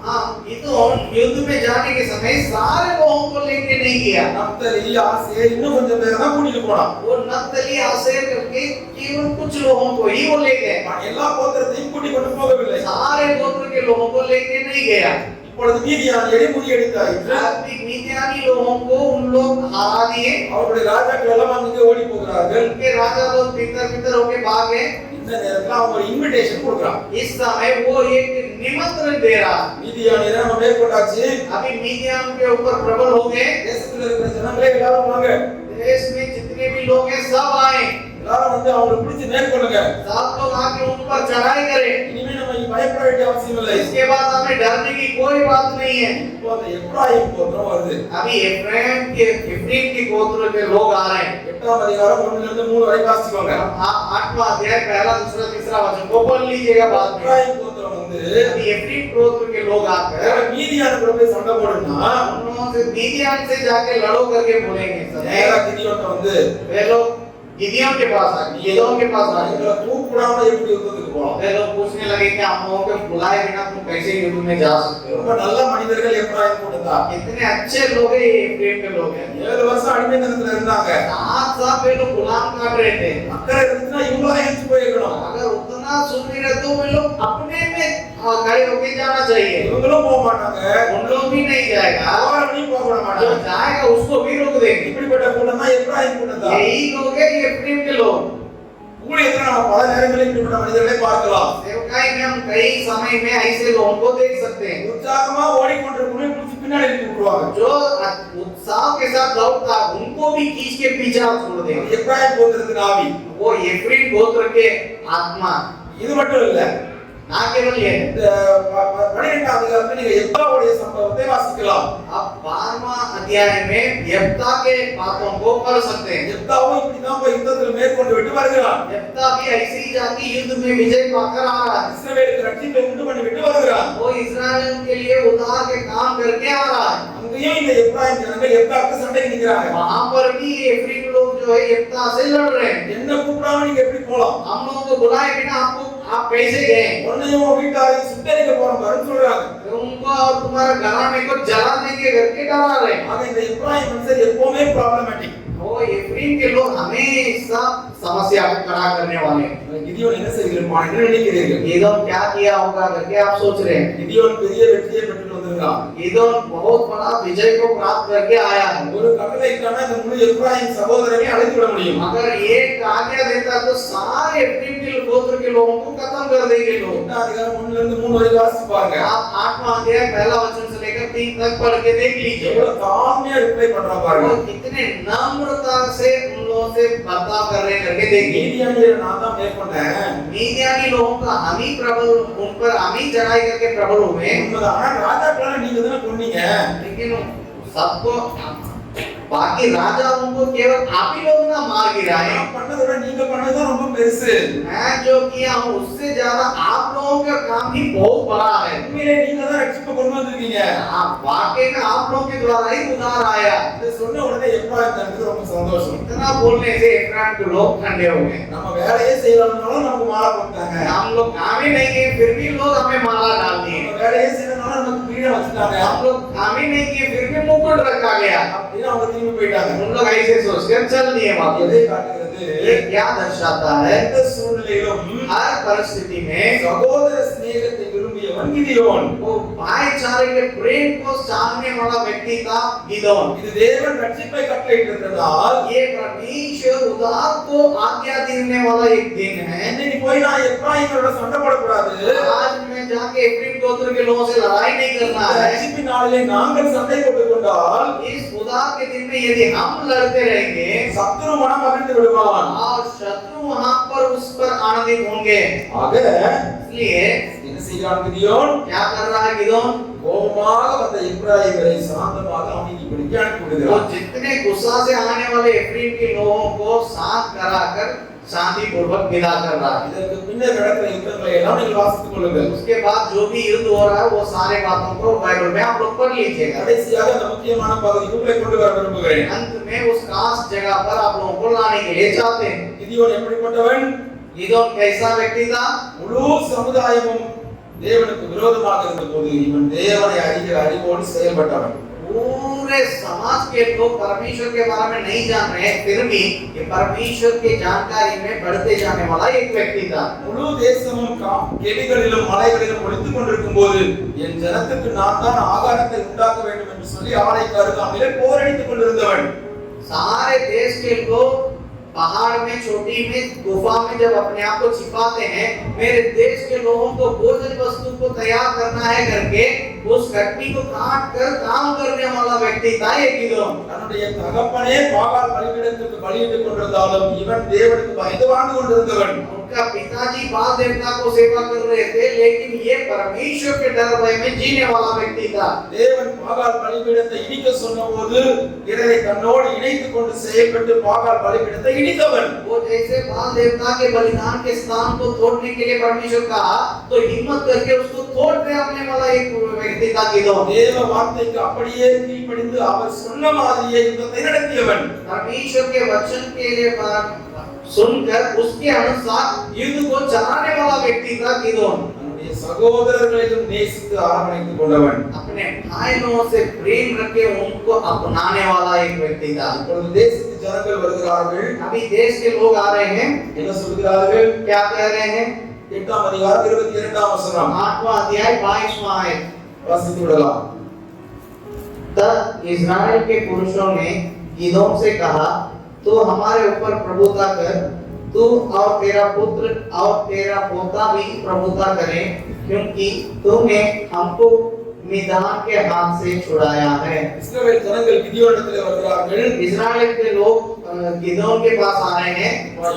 हाँ, गिदोन युद्ध में जाने के समय सारे लोगों को लेके नहीं गया। நப்தலி, ஆசேர் இன்னும் கொஞ்சம் பேரை தான் கூட்டிட்டு போனான். वो नप्तली आसेर करके केवल कुछ लोगों को ही वो ले गए। எல்லா கோத்திரத்தையும் கூட்டிக் கொண்டு போகவில்லை. सारे गोत्र के लोगों को लेके नहीं गया। இப்பொழுது மீதியானியரை முறியடித்தாயிற்று. मिद्यानी लोगों को उन लोग हरा दिए। அவருடைய ராஜாக்கள் எல்லாம் அங்கே ஓடி போகிறார்கள். उनके राजा लोग भीतर होके भाग गए। இந்த நேரத்துல அவங்க ஒரு இன்விடேஷன் கொடுக்குறான். इस समय वो एक निमंत्रण दे रहा। மீதியானியரை நம்ம மேற்கொண்டாச்சு. अभी मिद्यान के ऊपर प्रबल हो गए। தேசத்துல இருக்கிற ஜனங்களே எல்லாரும் வாங்க. देश में जितने भी लोग हैं सब आए। எல்லாரும் வந்து அவங்களை பிடிச்சு மேற்கொள்ளுங்க. सब लोग आके उन पर चढ़ाई करें। இனிமே நம்ம பயப்பட வேண்டிய அவசியம் இல்லை. इसके बाद हमें डरने की कोई बात नहीं है। இப்போ அந்த எப்ராயிம் கோத்திரம் வருது. अभी एफ्रेम के गोत्र के लोग आ रहे हैं। 8ஆம் அதிகாரம் 1 லிருந்து 3 வரை வாசிக்கோங்க. 8वां अध्याय पहला दूसरा तीसरा वचन को पढ़ लीजिएगा बाद में। எப்ராயிம் கோத்திரம் வந்து अभी एफ्रेम गोत्र के लोग आकर மீதியானுக்கு போய் சண்டை போடுனா उन लोगों से मिद्यान से जाके लड़ो करके बोलेंगे। நேரா கிதியோன்ட்ட வந்து वे लोग गिदियोन के पास आ गए। गिदियोन के पास आ गए। எங்களை கூப்பிடாம எப்படி யுத்தத்துக்கு போலாம்? वे लोग पूछने लगे कि हम लोगों को बुलाए बिना तुम कैसे युद्ध में जा सकते हो? ரொம்ப நல்ல மனிதர்கள் எப்ராயிம் கூட்டத்தா. कितने अच्छे लोग हैं ये एफ्रेम के लोग हैं। 7 வருஷம் அடிமைத்தனத்துல இருந்தாங்க. 7 साल वे लोग गुलाम काट रहे थे। அக்கறை இருந்துச்சுன்னா இவங்களா எழுந்து போயிருக்கணும். अगर उतना सुन नहीं रहे तो वे लोग अपने में खड़े होके जाना चाहिए। இவங்களும் போக மாட்டாங்க. उन लोग भी नहीं जाएगा। அவரையும் போக விட जो மாட்டாங்க. जाएगा उसको भी रोक देंगे। இப்படிப்பட்ட கூட்டம் தான் எப்ராயிம் கூட்டத்தா. यही लोग हैं ये एफ्रेम के लोग। ஊழியத்துல நம்ம பல நேரங்களில் இப்படிப்பட்ட மனிதர்களை பார்க்கலாம். सेवकाई में हम कई समय में ऐसे लोगों को देख सकते हैं। உற்சாகமா ஓடிக்கொண்டிருக்கவங்க பிடிச்சி பின்னாடி இழுத்து விட்டுருவாங்க. जो उत्साह के साथ दौड़ता उनको भी खींच के पीछे छोड़ देंगे। எப்ராயிம் கோத்திரத்தின் ஆவி. वो एफ्रेम गोत्र के आत्मा। இது மட்டும் இல்ல, ना केवल ये, இந்த 12ஆம் அதிகாரத்துல நீங்க எப்ராவுடைய சம்பவத்தை வாசிக்கலாம். आप 12वां अध्याय में यफ्ता के बातों को पढ़ सकते हैं। எப்தாவும் இப்படிதான் போய் யுத்தத்தில் மேற்கொண்டு விட்டு வருகிறான். यफ्ता भी ऐसे ही जाके युद्ध में विजय पाकर आ रहा है। இஸ்ரவேலுக்கு ரட்சிப்பை உண்டு பண்ணி விட்டு வருகிறான். वो इस्राएल के लिए उद्धार के काम करके आ रहा है। அங்கேயும் இந்த எப்ராயிம் ஜனங்கள் எப்தாவுக்கு சண்டைக்கு நிக்கிறாங்க. वहां पर भी एफ्रेम लोग जो है यफ्ता से लड़ रहे हैं। என்ன கூப்பிடாம நீங்க எப்படி போலாம்? हम लोगों को बुलाए बिना आप कैसे गए? உன்னையும் உன் வீட்டாரையும் சுட்டரிக்க போறோம் சொல்றாங்க. उनको और तुम्हारा घराने को जला देंगे करके डरा रहे हैं। ஆக இந்த எப்ராயிம் மனுஷர் எப்பவுமே ப்ராப்ளமேட்டிக். वो एफ्रेम के लोग हमेशा समस्या को खड़ा करने वाले हैं। கிதியோன் என்ன செய்திருப்பான் என்று நினைக்கிறீர்கள்? गिदोन क्या किया होगा करके आप सोच रहे हैं। கிதியோன் பெரிய வெற்றியை பெற்று வந்திருக்கான். गिदोन बहुत बड़ा विजय को प्राप्त करके आया है। ஒரு கட்டளைக்கான இந்த முழு எப்ராயிம் சகோதரரை அழைத்து விட முடியும். अगर ये आज्ञा देता तो सारे एफ्रेम के गोत्र के लोगों को खत्म कर देंगे लोग। 8ஆம் அதிகாரம் 1 லிருந்து 3 வரை வாசிச்சு பாருங்க. आप 8वां अध्याय पहला वचन से लेकर 3 तक पढ़ के देख लीजिए। எவ்வளவு தாழ்மையா ரிப்ளை பண்றா பாருங்க. वो कितने नम्रता से उन लोगों से बर्ताव कर रहे हैं करके देखिए। மீதியானியரை நான் தான் மேற்கொண்டேன். मीदियानी लोगों का हम ही प्रबल, उन पर हम ही चढ़ाई करके प्रबल हुए। உண்மைதான். ஆனா ராஜாக்களை நீங்க தானே கொன்னீங்க. लेकिन सबको बाकी राजा उनको केवल आप ही लोग ना मार गिराए। நான் பண்ணதை விட நீங்க பண்ணது தான் ரொம்ப பெருசு. मैं जो किया हूँ उससे ज्यादा आप लोग लोगों का काम ही बहुत बड़ा है। உண்மையிலே நீங்க தான் ரட்சிப்பை கொண்டு வந்திருக்கீங்க. वाकई में आप लोगों के द्वारा ही उद्धार आया। இதை சொன்ன உடனே எப்ராயிம் தனக்கு ரொம்ப சந்தோஷம். इतना बोलने से एफ्राइम के लोग ठंडे हो गए। நம்ம வேலையே செய்யறதுனால நமக்கு மாலை போட்டாங்க. हम लोग काम ही नहीं किए फिर भी लोग हमें माला डाल दिए। நம்ம வேலையே செய்யறதுனால நமக்கு கிரீடம் வச்சிட்டாங்க. हम लोग काम ही नहीं किए फिर भी मुकुट रखा गया। அப்படின்னு அவங்க திரும்பி போயிட்டாங்க. उन लोग ऐसे सोचकर चल दिए वापस। எதை காட்டுகிறது? ये क्या दर्शाता है? எந்த சூழ்நிலையிலும் हर परिस्थिति में சகோதர சிநேகத்தை விரும்பியவன் கிதியோன். वो भाईचारे के प्रेम को चाहने वाला व्यक्ति था गिदोन। இது தேவன் ரட்சிப்பை கட்டளையிட்டிருந்ததால் ये परमेश्वर उद्धार को आज्ञा देने वाला एक दिन है। இன்னைக்கு போய் நான் எப்ராயிமோட சண்டை போடக்கூடாது. आज मैं जाके एफ्राइम गोत्र के लोगों से लड़ाई नहीं करना है। ரட்சிப்பின் நாளிலே நாங்கள் சண்டை போட்டுக் கொண்டால் इस उद्धार के दिन में यदि हम लड़ते रहेंगे சத்துரு மனம் மகிழ்ந்து விடுவான். और शत्रु वहां पर उस पर आनंदित होंगे। ஆக इसलिए என்ன செய்கிறான் கிதியோன்? क्या कर रहा है गिदोन? கோபமாக வந்த எப்ராயிமரை சாந்தமாக அமைதிப்படுத்தி அனுப்பி वो விடுகிறான். जितने गुस्सा से आने वाले एफ्राइम के लोगों को शांत कराकर शांति पूर्वक विदा कर रहा है। இதற்கு பின்னர் நடக்கிற யுத்தங்களை எல்லாம் நீங்கள் வாசித்துக் கொள்ளுங்கள். उसके बाद जो भी युद्ध हो रहा है वो सारे बातों को बाइबल में आप लोग पढ़ लीजिएगा। கடைசியாக அந்த முக்கியமான பகுதிக்கு உங்களை கொண்டு வர விரும்புகிறேன். अंत में उस खास जगह पर आप लोगों को लाने के लिए चाहते हैं। கிதியோன் எப்படிப்பட்டவன்? गिदोन कैसा व्यक्ति था? முழு சமுதாயமும் தேவனுக்கு விரோதமாக இருந்தபோது இவன் தேவனை அறிகிற அறிவோடு செயல்பட்டவன். पूरे समाज के लोग परमेश्वर के बारे में नहीं जान रहे हैं फिर भी ये परमेश्वर की जानकारी में बढ़ते जाने वाला एक व्यक्ति था। முழு தேசமும் கெபிகளிலும் மலைகளிலும் ஒளித்துக் கொண்டிருக்கும் போது என் ஜனத்துக்கு நான் தான் ஆகாரத்தை உண்டாக்க வேண்டும் என்று சொல்லி ஆலைக்கு அருகாமையிலே போரடித்துக் கொண்டிருந்தவன். सारे देश के लोग पहाड़ में चोटी में गुफा में जब अपने आप को छिपाते हैं मेरे देश के लोगों को भोजन वस्तु को तैयार करना है करके उस व्यक्ति को काट कर काम करने वाला व्यक्ति था ये गिदोन। தன்னுடைய தகப்பனே பாகால் பலிபீடத்துக்கு பலியிட்டுக் கொண்டிருந்தாலும் இவன் தேவனுக்கு பயந்து வாழ்ந்து கொண்டிருந்தவன். उनका पिताजी बाल देवता को सेवा कर रहे थे लेकिन ये परमेश्वर के डर भय में जीने वाला व्यक्ति था। தேவன் பாகால் பலிபீடத்தை இடிக்க சொன்னபோது இதை தன்னோடு இணைத்துக் கொண்டு செயல்பட்டு பாகால் பலிபீடத்தை இடித்தவன். वो जैसे बाल देवता के बलिदान के स्थान को तोड़ने के लिए परमेश्वर कहा तो हिम्मत करके उसको तोड़ के आने वाला एक व्यक्ति था गिदोन। தேவ வார்த்தைக்கு அப்படியே கீழ்ப்படிந்து அவர் சொன்ன மாதிரியே யுத்தத்தை நடத்தியவன். परमेश्वर के वचन के लिए सुनकर उसके अनुसार युद्ध को चलाने वाला व्यक्ति था गिदोन। தன்னுடைய சகோதரர்களையும் நேசித்து அரவணைத்துக் கொண்டவன். अपने भाइयों से प्रेम रखे उनको अपनाने वाला एक व्यक्ति था। இப்பொழுது தேசத்து ஜனங்கள் வருகிறார்கள். अभी देश के लोग आ रहे हैं என்ன சொல்கிறார்கள்? क्या कह रहे हैं? 8ஆம் அதிகாரம் 22ஆம் வசனம் 8वां अध्याय 22वां आयत வாசித்து விடலாம். तब इस्राएल के पुरुषों ने गिदोन से कहा तू हमारे ऊपर प्रभुता कर तू और तेरा पुत्र और तेरा पोता भी प्रभुता करें क्योंकि तूने हमको मिद्यान के हाथ से छुड़ाया है। இஸ்ரவேல் ஜனங்கள் கிதியோனிடத்திலே வருகிறார்கள். इस्राएल के लोग गिदोन के पास आ रहे हैं।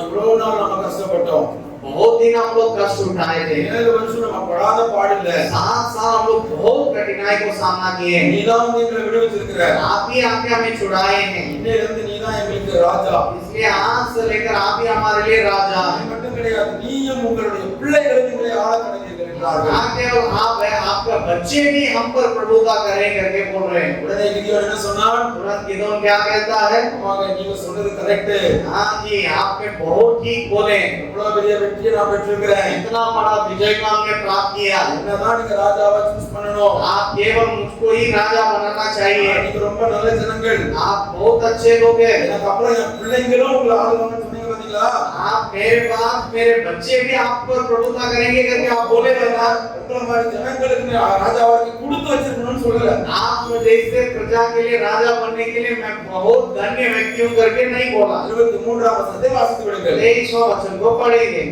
இவ்வளவு நாள் நம்ம கஷ்டப்பட்டோம். बहुत दिन हम लोग कष्ट उठाए थे। 7 வருஷம் நம்ம படாத பாடில்ல. 7 साल हम लोग बहुत कठिनाई को सामना किए। நீதான் வந்து எங்களை விடுவிச்சிருக்கிற. आप ही आके हमें छुड़ाए हैं। இன்னையிலிருந்து நீதான் எங்களுக்கு ராஜா. इसलिए आज से लेकर आप ही हमारे लिए राजा அது हैं। மட்டும் கிடையாது, நீயும் உங்களுடைய பிள்ளைகளும் எங்களை ஆள தொடங்கியிருக்கிறீர்கள் என்றார்கள். ना केवल आप है आपका बच्चे भी हम पर प्रभुता करें करके बोल रहे हैं। உடனே கிதியோன் என்ன சொன்னான்? तुरंत गिदोन क्या कहता है? ஆமாங்க, நீங்க சொன்னது கரெக்ட். हाँ जी आपने बहुत ठीक बोले। இவ்வளவு பெரிய வெற்றியை நான் பெற்றிருக்கிறேன். इतना बड़ा विजय को हमने प्राप्त किया। என்னதான் நீங்க ராஜாவா சூஸ் பண்ணணும். आप केवल मुझको ही राजा बनाना चाहिए। நீங்க ரொம்ப நல்ல ஜனங்கள். आप बहुत अच्छे लोग हैं। எனக்கு அப்புறம் என் பிள்ளைங்களும் உங்களை ஆளுவாங்கன்னு சொன்னீங்க பாத்தீங்களா? आप मेरे बाद मेरे बच्चे भी आप पर प्रभुता करेंगे करके आप बोले थे ना। உங்களை மாதிரி ஜனங்களுக்கு ராஜாவாக்கி கொடுத்து வச்சிருக்கணும்னு சொல்லல. आप जैसे प्रजा के लिए राजा बनने के लिए मैं बहुत धन्य व्यक्ति हूँ करके नहीं बोला। 23ஆம் வசனத்தை வாசித்து விடுங்கள். 23वां वचन को पढ़ेंगे।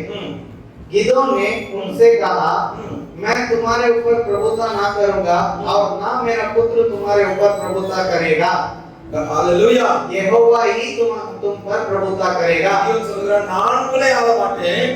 गिदोन ने उनसे कहा मैं तुम्हारे ऊपर प्रभुता ना करूंगा और ना मेरा पुत्र तुम्हारे ऊपर प्रभुता करेगा। हालेलुया। यहोवा ही तुम पर प्रभुता करेगा। கிதியோன் சொல்கிறான், நான் உங்களை ஆள மாட்டேன்.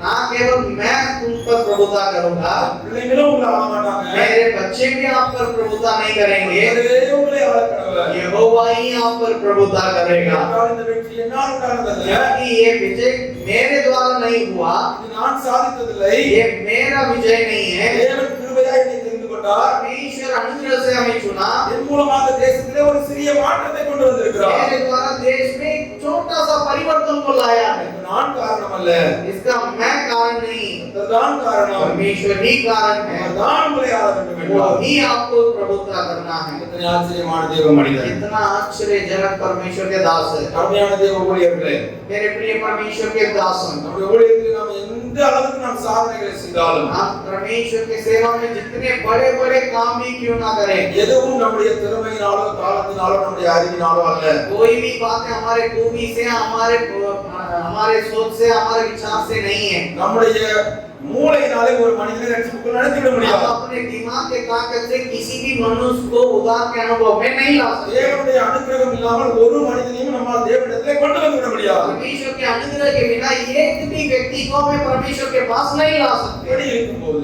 ना केवल मैं तुम पर प्रभुता प्रभुता करूंगा, பிள்ளைங்களும் உங்களை ஆள மாட்டாங்க. मेरे बच्चे भी आप पर प्रभुता नहीं करेंगे, அவரே உங்களை ஆளக்கடவர். यहोवा ही आप पर प्रभुता करेगा। இந்த வெற்றி என்னால் உண்டானதல்ல, क्योंकि ये विजय मेरे द्वारा नहीं हुआ, இது நான் சாதித்ததில்லை, ये मेरा विजय नहीं है, தேவன் கிருபையாய் என்னை தெரிந்து கொண்டார். परमेश्वर अनुग्रह से हमें चुना, என் மூலமாக தேசத்திலே ஒரு சிறிய மாற்றத்தை கொண்டு வந்திருக்கிறார். मेरे द्वारा देश में एक छोटा सा परिवर्तन को लाया है। இது நான் காரணம் அல்ல, इसका मैं कारण नहीं, அதுதான் காரணம். परमेश्वर ही कारण है, அவர்தான் உங்களை ஆள வேண்டும் वो என்றார். ही आपको प्रभुता करना है। எத்தனை ஆச்சரியமான தேவ மனிதன். कितना आश्चर्यजनक परमेश्वर के दास है। அருமையான தேவ ஊழியர்களே, मेरे प्रिय परमेश्वर के दास हैं, நம்முடைய ஊழியத்தில் நாம் எந்த அளவுக்கு நாம் சாதனைகளை செய்தாலும், हम परमेश्वर की सेवा में जितने बड़े बड़े काम भी क्यों ना करें, எதுவும் நம்முடைய திறமையினாலோ காலத்தினாலோ நம்முடைய அறிவினாலோ அல்ல. कोई भी बातें हमारे खूबी से, हमारे सोच से, हमारे विचार से नहीं है। நம்முடைய மூளையினாலே ஒரு மனிதனை ரட்சிப்புக்குள் நடத்திவிட हम முடியாது. अपने दिमाग के ताकत से किसी भी मनुष्य को उद्धार के अनुभव में नहीं ला सकते। தேவனுடைய அனுக்கிரகம் இல்லாமல் ஒரு மனிதனையும் நம்மால் தேவனிடத்திலே கொண்டு வந்து விட முடியாது. परमेश्वर के अनुग्रह के बिना एक भी व्यक्ति को हमें परमेश्वर के पास नहीं ला सकते। இப்படி இருக்கும்போது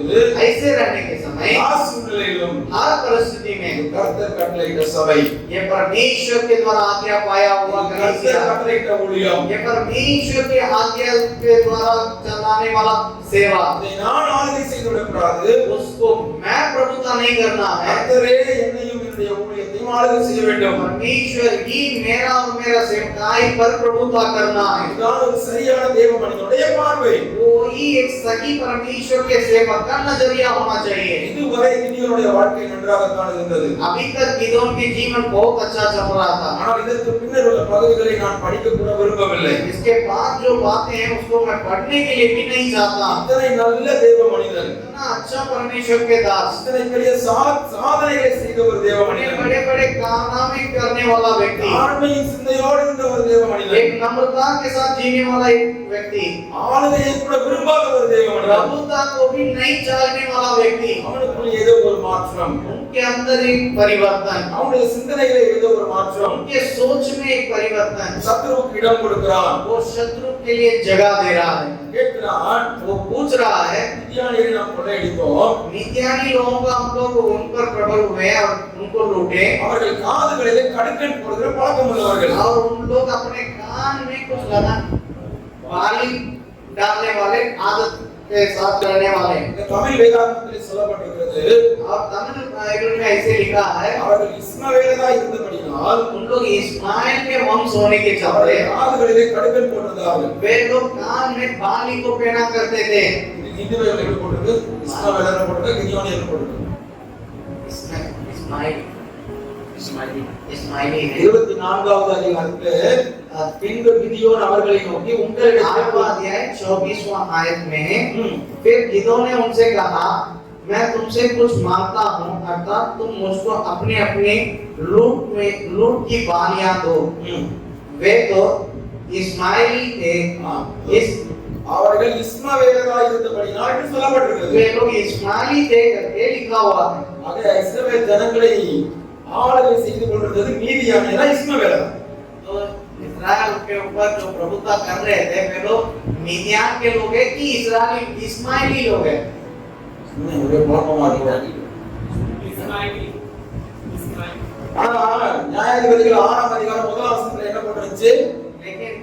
ऐसे रहने के समय எல்லா சூழ்நிலையிலும் हर परिस्थिति में கர்த்தர் கட்டளையிட்ட சபை, ये परमेश्वर के द्वारा आज्ञा पाया हुआ கர்த்தர் कलीसिया, கட்டளையிட்ட ஊழியம், ये परमेश्वर के आज्ञा के द्वारा चलाने वाला सेवा, இதை நான் ஆளுகை செய்து விடக்கூடாது. उसको मैं प्रभुता नहीं करना है। கர்த்தரே என்னையும் என்னுடைய ஊழியத்தையும் ஆளுகை செய்ய வேண்டும். परमेश्वर ही मेरा और मेरा सेवकाई पर प्रभुता करना है। இதுதான் ஒரு சரியான தேவ மனிதனுடைய பார்வை. वो ही एक सही परमेश्वर के सेवक का नजरिया होना चाहिए। இதுவரை கிதியோனுடைய வாழ்க்கை நன்றாகத்தான் இருந்தது. अभी तक गिदोन के जीवन बहुत अच्छा चल रहा था, ஆனால் இதற்கு பின்னர் உள்ள பகுதிகளை நான் படிக்க கூட விரும்பவில்லை. इसके बाद जो बातें हैं उसको मैं पढ़ने के लिए भी नहीं चाहता। இத்தனை நல்ல தேவ மனிதன், इतना अच्छा परमेश्वर के दास, இத்தனை பெரிய சாதனைகளை செய்த ஒரு தேவ इतने மனிதன், बड़े बड़े कारनामे करने वाला व्यक्ति, தாழ்மையின் சிந்தையோடு இருந்த ஒரு தேவ மனிதன், एक नम्रता के साथ जीने वाला एक व्यक्ति, ஆளுகையை கூட விரும்பாத ஒரு தேவ மனிதன். प्रभुता को भी नहीं चाहने वाला व्यक्ति, அவனுக்குள் ஏதோ ஒரு மாற்றம், उनके अंदर एक परिवर्तन, அவனுடைய சிந்தனையிலே ஏதோ ஒரு மாற்றம். उनके सोच में एक परिवर्तन, சத்துருவுக்கு இடம் கொடுக்கிறான், वो शत्रु के लिए जगह दे रहा है। கேட்கிறான், वो पूछ रहा है, மிதியானியரை நாம் கொள்ளையடித்தோம், मिद्यानी लोगों को हम लोग उन पर प्रबल हुए और उनको लूटे, அவர்கள் காதுகளிலே கடுக்கன் போடுகிற பழக்கம் உள்ளவர்கள். और उन लोग अपने कान में कुछ लगा बाली डालने वाले, आदत के साथ करने वाले। இந்த தமிழ் வேதாகமத்தில் சொல்லப்பட்டிருக்கிறது, और तमिल बाइबल में ऐसे लिखा है, அவர்கள் இஸ்மவேலரா இருந்தபடியால் उन लोग इस्माइल के वंश होने के चलते அவர்கள் காதுகளிலே கடுக்கன் போட்டிருந்தார்கள். वे लोग कान में बाली को पहना करते थे। இது ஹிந்து வேதத்தில் எப்படி போட்டிருக்கு? இஸ்மவேலர் போட்டிருக்கு, கிதியோனியர் போட்டிருக்கு. इस्माइली है। 24வது அதிகாரத்திலே பின்பு கிதியோன் அவர்களை நோக்கி உங்களிடம் 8वां अध्याय 24वां आयत में, फिर गिदोन ने उनसे कहा, मैं तुमसे कुछ मांगता हूँ, अर्थात तुम मुझको अपने अपने लूट की बालियां दो। वे तो इस्माइली थे, அவர்கள் இஸ்மவேலரா இருந்தபடியால் என்று சொல்லப்பட்டிருக்கிறது. वे लोग इस्माइली थे करके लिखा हुआ है। ஆக இஸ்ரவேல் ஜனங்களை ஆளுகை செய்து கொண்டிருந்தது மீதியானியரா இஸ்மவேலரா? तो इस्राएल के ऊपर जो प्रभुता कर रहे थे वे लोग मिद्यान के लोग हैं कि इस्राएली इस्माइली लोग हैं? ஒரே குழப்பமா இருக்கு. ஆனா நியாயாதிபதிகள் 6ஆம் அதிகாரம் 1ஆம் வசனத்துல என்ன போட்டுருந்துச்சு? लेकिन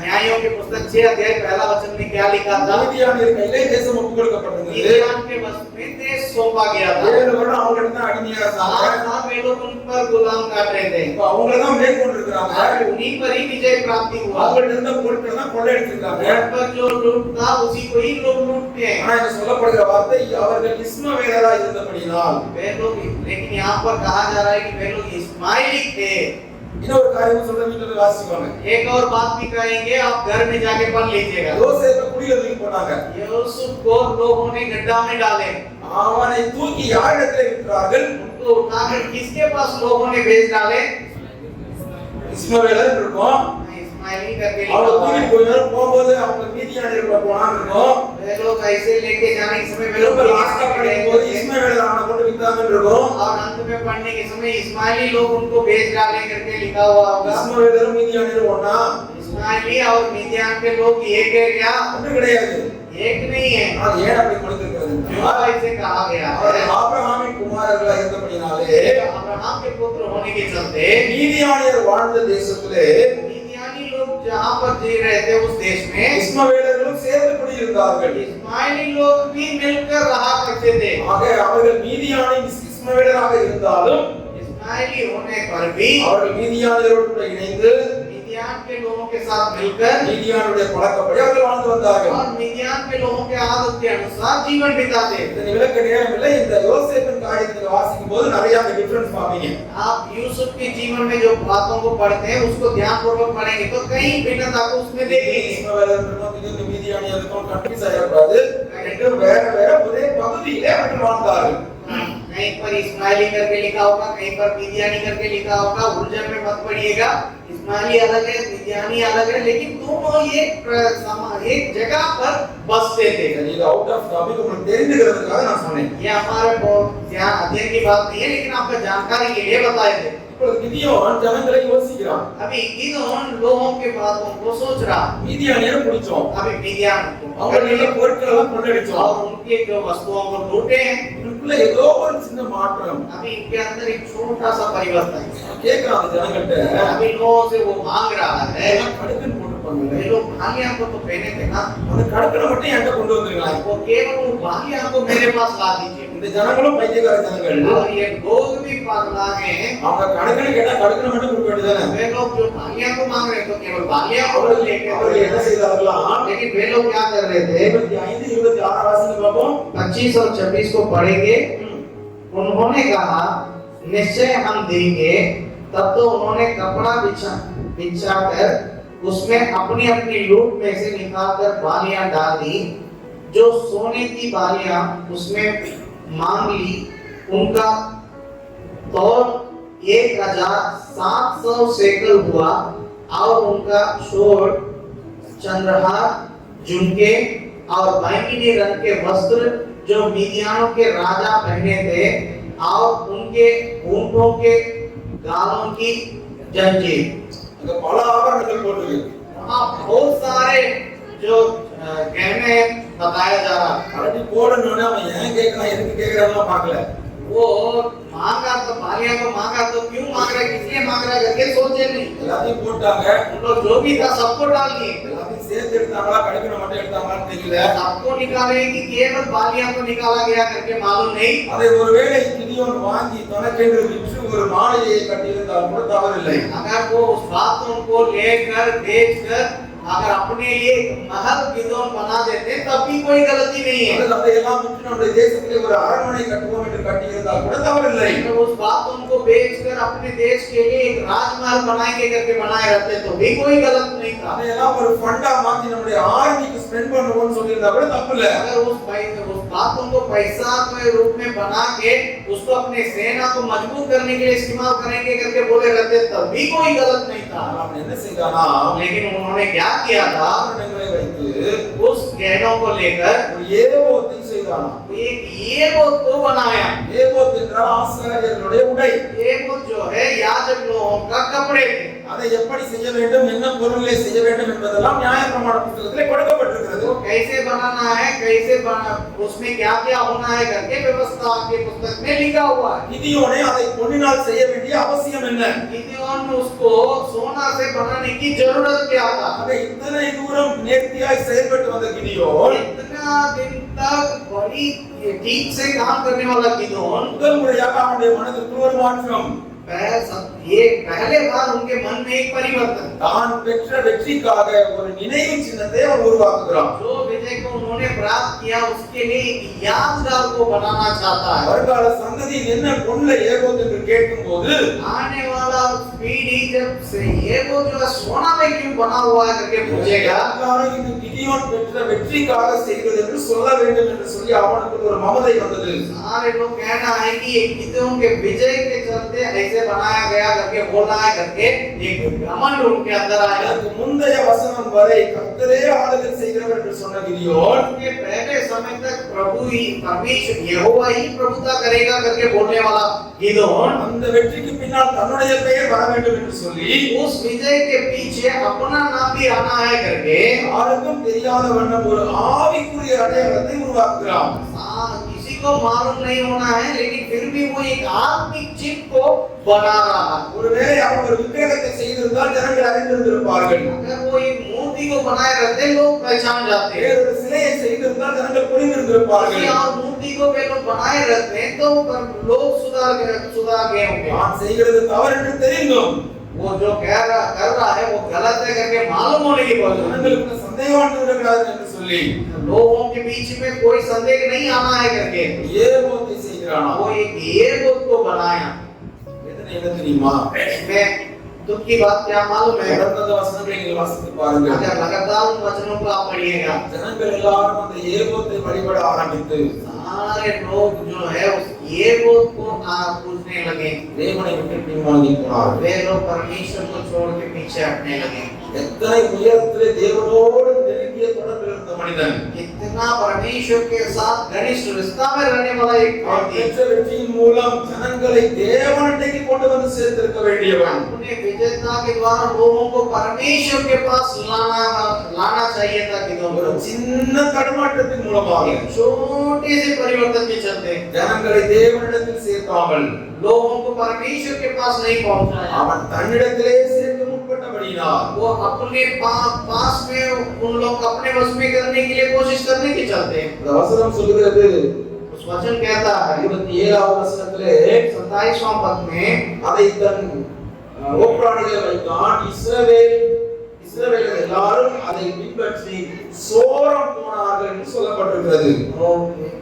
न्यायों की पुस्तक 6 अध्याय पहला वचन में क्या लिखा था? மீதியானியர் கையிலே தேசம் ஒப்புக் கொடுக்கப்பட்டிருந்தது. मिद्यान के वश में देश सौंपा गया था। 7 வருடம் அவங்கள்ட்ட தான் அடிமையா இருந்தாங்க. 8 साल वे लोग उन पर गुलाम काट रहे थे, இப்ப அவங்கள தான் மேற்கொண்டிருக்கிறாங்க. और उन्हीं पर ही विजय प्राप्ति हुआ। அவங்கள்ட்ட இருந்த பொருட்களை தான் கொள்ளையடிச்சிருக்காங்க. उन पर जो लूट था उसी को ही लोग लूटते हैं। ஆனா இங்க சொல்லப்படுகிற வார்த்தை அவர்கள் இஸ்மவேலரா இருந்தபடியால். वे लोग, लेकिन यहाँ पर कहा जा रहा है कि वे लोग इस्माइली थे। இன்னொரு காரியம் சொல்ற வீட்டுல வாசிப்பாங்க. एक और बात भी कहेंगे, आप घर में जाके पढ़ लीजिएगा। யோசேப்பை குழியில தூக்கி போட்டாங்க. यूसुफ को लोगों ने गड्ढा में डाले, அவனை தூக்கி யாரிடத்திலே விற்றார்கள்? उनको उठाकर किसके पास लोगों ने भेज डाले? இஸ்மவேலர் இருக்கும். इस्माइली करके लिखा அவனை हुआ தூக்கி है। போய் போகும்போது அவங்க மீதியானியர்களை போனான்னு இருக்கும். वे लोग ऐसे लेके जाने के समय वे लोग ரொம்ப லாஸ்டா படிக்கும்போது இஸ்மவேலர் அவனை கொண்டு வித்தாங்கன்னு இருக்கும். और अंत में पढ़ने के समय इस्माइली लोग उनको भेज डाले करके लिखा हुआ होगा। இஸ்மவேலரும் மீதியானியரும் ஒண்ணா? इस्माइली और मिद्यान के लोग एक है क्या? ஒன்று கிடையாது. एक नहीं है। அது ஏன் அப்படி கொடுத்திருக்கிறது क्यों ऐसे कहा गया அவர் है? ஆபிரகாமின் குமாரர்களா இருந்தபடினாலே अब्राहम के पुत्र होने के चलते மீதியானியர் வாழ்ந்த தேசத்திலே मिद्यानी लोग जहाँ पर जी रहे थे उस देश में இஸ்மவேலர்களும் சேர்ந்து குடியிருந்தார்கள். इस्माइली लोग भी मिलकर रहा करते थे। ஆக அவர்கள் மீதியானின் இஸ்மவேலராக இருந்தாலும் इस्माइली होने पर भी அவர்கள் மீதியானியரோடு கூட இணைந்து मिद्यान के लोगों के साथ मिलकर மீதியானுடைய பழக்கப்படி அவர்கள் வாழ்ந்து வந்தார்கள். और मिद्यान के लोगों के आदत के अनुसार जीवन बिताते। இதனை விளக்க நேரமில்லை. இந்த யோசேப்பின் காரியத்தை வாசிக்கும் போது நிறைய டிஃபரன்ஸ் பாப்பீங்க. आप यूसुफ के जीवन में जो बातों को पढ़ते हैं उसको ध्यानपूर्वक पढ़ेंगे तो कई भिन्नता को उसमें देखेंगे। இஸ்மவேலர்களுக்கும் இந்த மீதியானியருக்கும் கன்ஃபியூஸ் ஆகக்கூடாது. ரெண்டும் வேற வேற ஒரே பகுதியிலே அவர்கள் வாழ்ந்தார்கள். कहीं पर इस्माइली करके लिखा होगा, कहीं पर मिद्यानी करके लिखा होगा, उलझन में मत पड़िएगा। इस्माइली अलग है, मिद्यानी अलग है, लेकिन दोनों एक जगह पर बसते थे। இது அவுட் ஆஃப் டாபிக் உங்களுக்கு தெரிஞ்சுக்கிறதுக்காக நான் சொன்னேன். ये हमारे ध्यान अध्ययन की बात नहीं है, लेकिन आपका जानकारी के लिए बताए थे। இப்பொழுது கிதியோன் ஜனங்களை யோசிக்கிறான். अभी गिदोन लोगों के बातों को सोच रहा। மீதியானியரை பிடிச்சோம். अभी मिद्यान அவங்களுடைய பொருட்கள் எல்லாம் கொள்ளடிச்சோம். और उनके जो वस्तुओं को लूटे हैं। இதுக்குள்ள ஏதோ ஒரு சின்ன மாற்றம். अभी इनके अंदर एक छोटा सा परिवर्तन है। கேக்குறான் அந்த ஜனங்கள்ட்ட. अभी लोगों से वो मांग रहा है। கடுக்கன் போட்டுப்பாங்க. ये लोग भालियां को तो पहने थे ना, அந்த கடுக்கனை மட்டும் என்கிட்ட கொண்டு வந்துருங்களா. वो केवल वो भालियां को मेरे पास ला दीजिए। இந்த ஜனங்களும் பைத்தியக்கார ஜனங்கள். और ये लोग भी पागल हैं। அவங்க கடுக்கனை கேட்டா கடுக்கனை மட்டும் கொடுக்க வேண்டியதானே. वे लोग जो भालियां को मांग रहे हैं तो केवल भालियां को लेके அவர்கள் என்ன செய்தார்களாம்? लेकिन वे लोग क्या कर रहे थे? 25 26 वासिंग पापोம் 25 और 26 को पढ़ेंगे। उन्होंने कहा निश्चय हम देंगे। तब तो उन्होंने कपड़ा बिछाकर उसमें अपनी अपनी लूट में से निकालकर बालियां डाल दी। जो सोने की बालियां उसमें मांग ली, उनका तौल 1700 शेकल हुआ। और उनका शोर, चंद्रहार, झुमके और बैंगनी रंग के वस्त्र जो मिद्यानों के राजा पहने थे, और उनके ऊंटों के गालों की जंजीर। அங்க பல ஆபரணங்கள் போட்டுருக்கு. वहाँ बहुत सारे जो गहने बताया जा रहा। அரடி போடணும்னா அவன் ஏன் கேக்குறான் எதுக்கு கேக்குறான்னு பார்க்கல. वो मांगा तो भालिया को मांगा तो क्यों मांग रहा है, किसलिए मांग रहा है करके सोचे नहीं। எல்லாத்தையும் போட்டாங்க. उन लोग जो भी था सबको डाल दिए। எல்லாத்தையும் சேர்த்து எடுத்தாங்களா கடுக்கனை மட்டும் எடுத்தாங்களான்னு தெரியல. सबको निकाले कि केवल बालिया को निकाला गया करके मालूम नहीं। அதை ஒருவேளை கிதியோன் வாங்கி தனக்கென்று விற்று ஒரு மாளிகையை கட்டியிருந்தால் கூட தவறில்லை. अगर वो उस बातों को लेकर बेचकर अगर अपने लिए महल गिदोन बना देते तब भी कोई गलती नहीं है। அல்லது அதையெல்லாம் விற்று நம்முடைய தேசத்திலே ஒரு அரண்மனை கட்டுவோம் என்று கட்டியிருந்தால் கூட தவறில்லை. तो उस बातों को बेचकर अपने देश के लिए एक राजमहल बनाएंगे करके बनाए रहते तो भी कोई गलत नहीं था। அதையெல்லாம் ஒரு ஃபண்டா மாத்தி நம்முடைய ஆர்மிக்கு ஸ்பெண்ட் பண்ணுவோம்னு சொல்லியிருந்தா கூட தப்பு இல்ல. अगर उस बातों को पैसा के रूप में बना के उसको अपने सेना को मजबूत करने के लिए इस्तेमाल करेंगे करके बोले रहते तब भी कोई गलत नहीं था। அவன் என்ன செய்தானா? लेकिन उन्होंने क्या किया था? ஆபரணங்களை வைத்து उस गहनों को लेकर ஒரு ஏபோத்தை செய்தானா. एक येबोत को बनाया। ஏபோத் என்றால் ஆசாரியர்களுடைய உடை. येबोत जो है याजक लोगों का कपड़े थे। அதை எப்படி செய்ய வேண்டும், என்ன பொருளை செய்ய வேண்டும் என்பதெல்லாம் நியாயப்பிரமாண புத்தகத்திலே கொடுக்கப்பட்டிருக்கிறது. तो कैसे बनाना है, कैसे उसमें क्या क्या होना है करके व्यवस्था के पुस्तक में लिखा हुआ है। கிதியோனே அதை பொன்னினால் செய்ய வேண்டிய அவசியம் என்ன? गिदोन उसको सोना से बनाने की जरूरत क्या था? ஆக இத்தனை தூரம் நேர்த்தியாய் செயல்பட்டு வந்த கிதியோன் इतना दिन तक बड़ी ठीक से काम करने वाला गिदोन முதல் முறையாக அவனுடைய மனதிற்கு ஒரு மாற்றம். ये पहले बार उनके मन में एक परिवर्तन। தான் பெற்ற வெற்றிக்காக ஒரு நினைவு சின்னத்தை அவர் உருவாக்குகிறான். जो विजय को उन्होंने प्राप्त किया उसके लिए एक यादगार को बनाना चाहता है। வருங்கால சந்ததியில் என்ன பொருளை ஏகோத் என்று கேட்கும்போது आने वाला पीढ़ी जब से ये वो जो सोना में क्यों बना हुआ है करके पूछेगा, எல்லாரும் இது கிதியோன் பெற்ற வெற்றிக்காக செய்வது என்று சொல்ல வேண்டும் என்று சொல்லி அவனுக்கு ஒரு மமதை வந்தது. सारे लोग कहना है कि ये गिदोन के विजय के चलते ऐसे बनाया गया करके बोलना है करके एक घमंड उनके अंदर आया। அதற்கு முந்தைய வசனம் வரை கர்த்தரே ஆளுகை செய்கிறவர் என்று சொன்ன கிதியோன் उनके पहले समय तक प्रभु ही परमेश्वर यहोवा ही प्रभुता करेगा करके बोलने वाला गिदोन அந்த வெற்றிக்கு பின்னால் தன்னுடைய பெயர் வர வேண்டும் என்று சொல்லி उस विजय के पीछे अपना नाम भी आना है करके யாருக்கும் தெரியாத வண்ணம் ஒரு ஆவிக்குரிய அடையாளத்தை உருவாக்குகிறான். किसी को मालूम नहीं होना है, लेकिन फिर भी वो एक आत्मिक चिन्ह को बना रहा है। ஒருவேளை அவன் ஒரு விக்கிரகத்தை செய்திருந்தால் ஜனங்கள் அறிந்திருந்திருப்பார்கள். अगर वो एक मूर्ति को बनाए रहते लोग पहचान जाते हैं। வேறு ஒரு சிலையை செய்திருந்தால் ஜனங்கள் புரிந்திருந்திருப்பார்கள். और मूर्ति को वे लोग बनाए रहते तो लोग सुधार गए होंगे। நான் செய்கிறது தவறு என்று தெரிந்தும் वो जो कर रहा है वो गलत है करके मालूम होने की वजह ஜனங்களுக்கு சந்தேகம் வந்துவிடக்கூடாது என்று சொல்லி लोगों के बीच में कोई संदेह नहीं आना है करके ஏகோத்தை செய்கிறானா. वो एक एगोत को बनाया। எத்தனை என்ன தெரியுமா? इसमें दुख की बात क्या मालूम है? கடந்த வசனங்களை நீங்கள் வாசித்து பாருங்கள். अगर लगातार उन वचनों को आप पढ़िएगा, ஜனங்கள் எல்லாரும் அந்த ஏகோத்தை வழிபட ஆரம்பித்து सारे लोग जो है उस एगोत को पूजने लगे। தேவனை விட்டு பின்வாங்கி போனார்கள். वे लोग परमेश्वर को छोड़ के पीछे हटने लगे। எத்தனை உயரத்திலே தேவனோடு நெருங்கிய தொடர்பில் இருந்த மனிதன் कितना परमेश्वर के साथ घनिष्ठ रिश्ता में रहने वाला एक व्यक्ति பெற்ற வெற்றியின் மூலம் ஜனங்களை தேவனிடத்தில் கொண்டு வந்து சேர்த்திருக்க வேண்டியவன் अपने विजेता के द्वारा लोगों को परमेश्वर के पास लाना चाहिए था कि ஒரு சின்ன தடுமாற்றத்தின் மூலமாக एक छोटे से परिवर्तन के चलते ஜனங்களை தேவனிடத்தில் சேர்க்காமல் लोगों को परमेश्वर के पास नहीं पहुंचाया। அவன் தன்னிடத்திலே சேர்க்க முற்பட்டபடியினால் वो अपने पास में उन लोग अपने वश में करने के लिए कोशिश करने के चलते இந்த வசனம் சொல்கிறது. उस वचन कहता है 27வது வசனத்திலே 27वां पद में அதை தன் ஒப்ராணிகளை வைத்தான். இஸ்ரவேலர் எல்லாரும் அதை பின்பற்றி சோரம் போனார்கள் என்று சொல்லப்பட்டிருக்கிறது.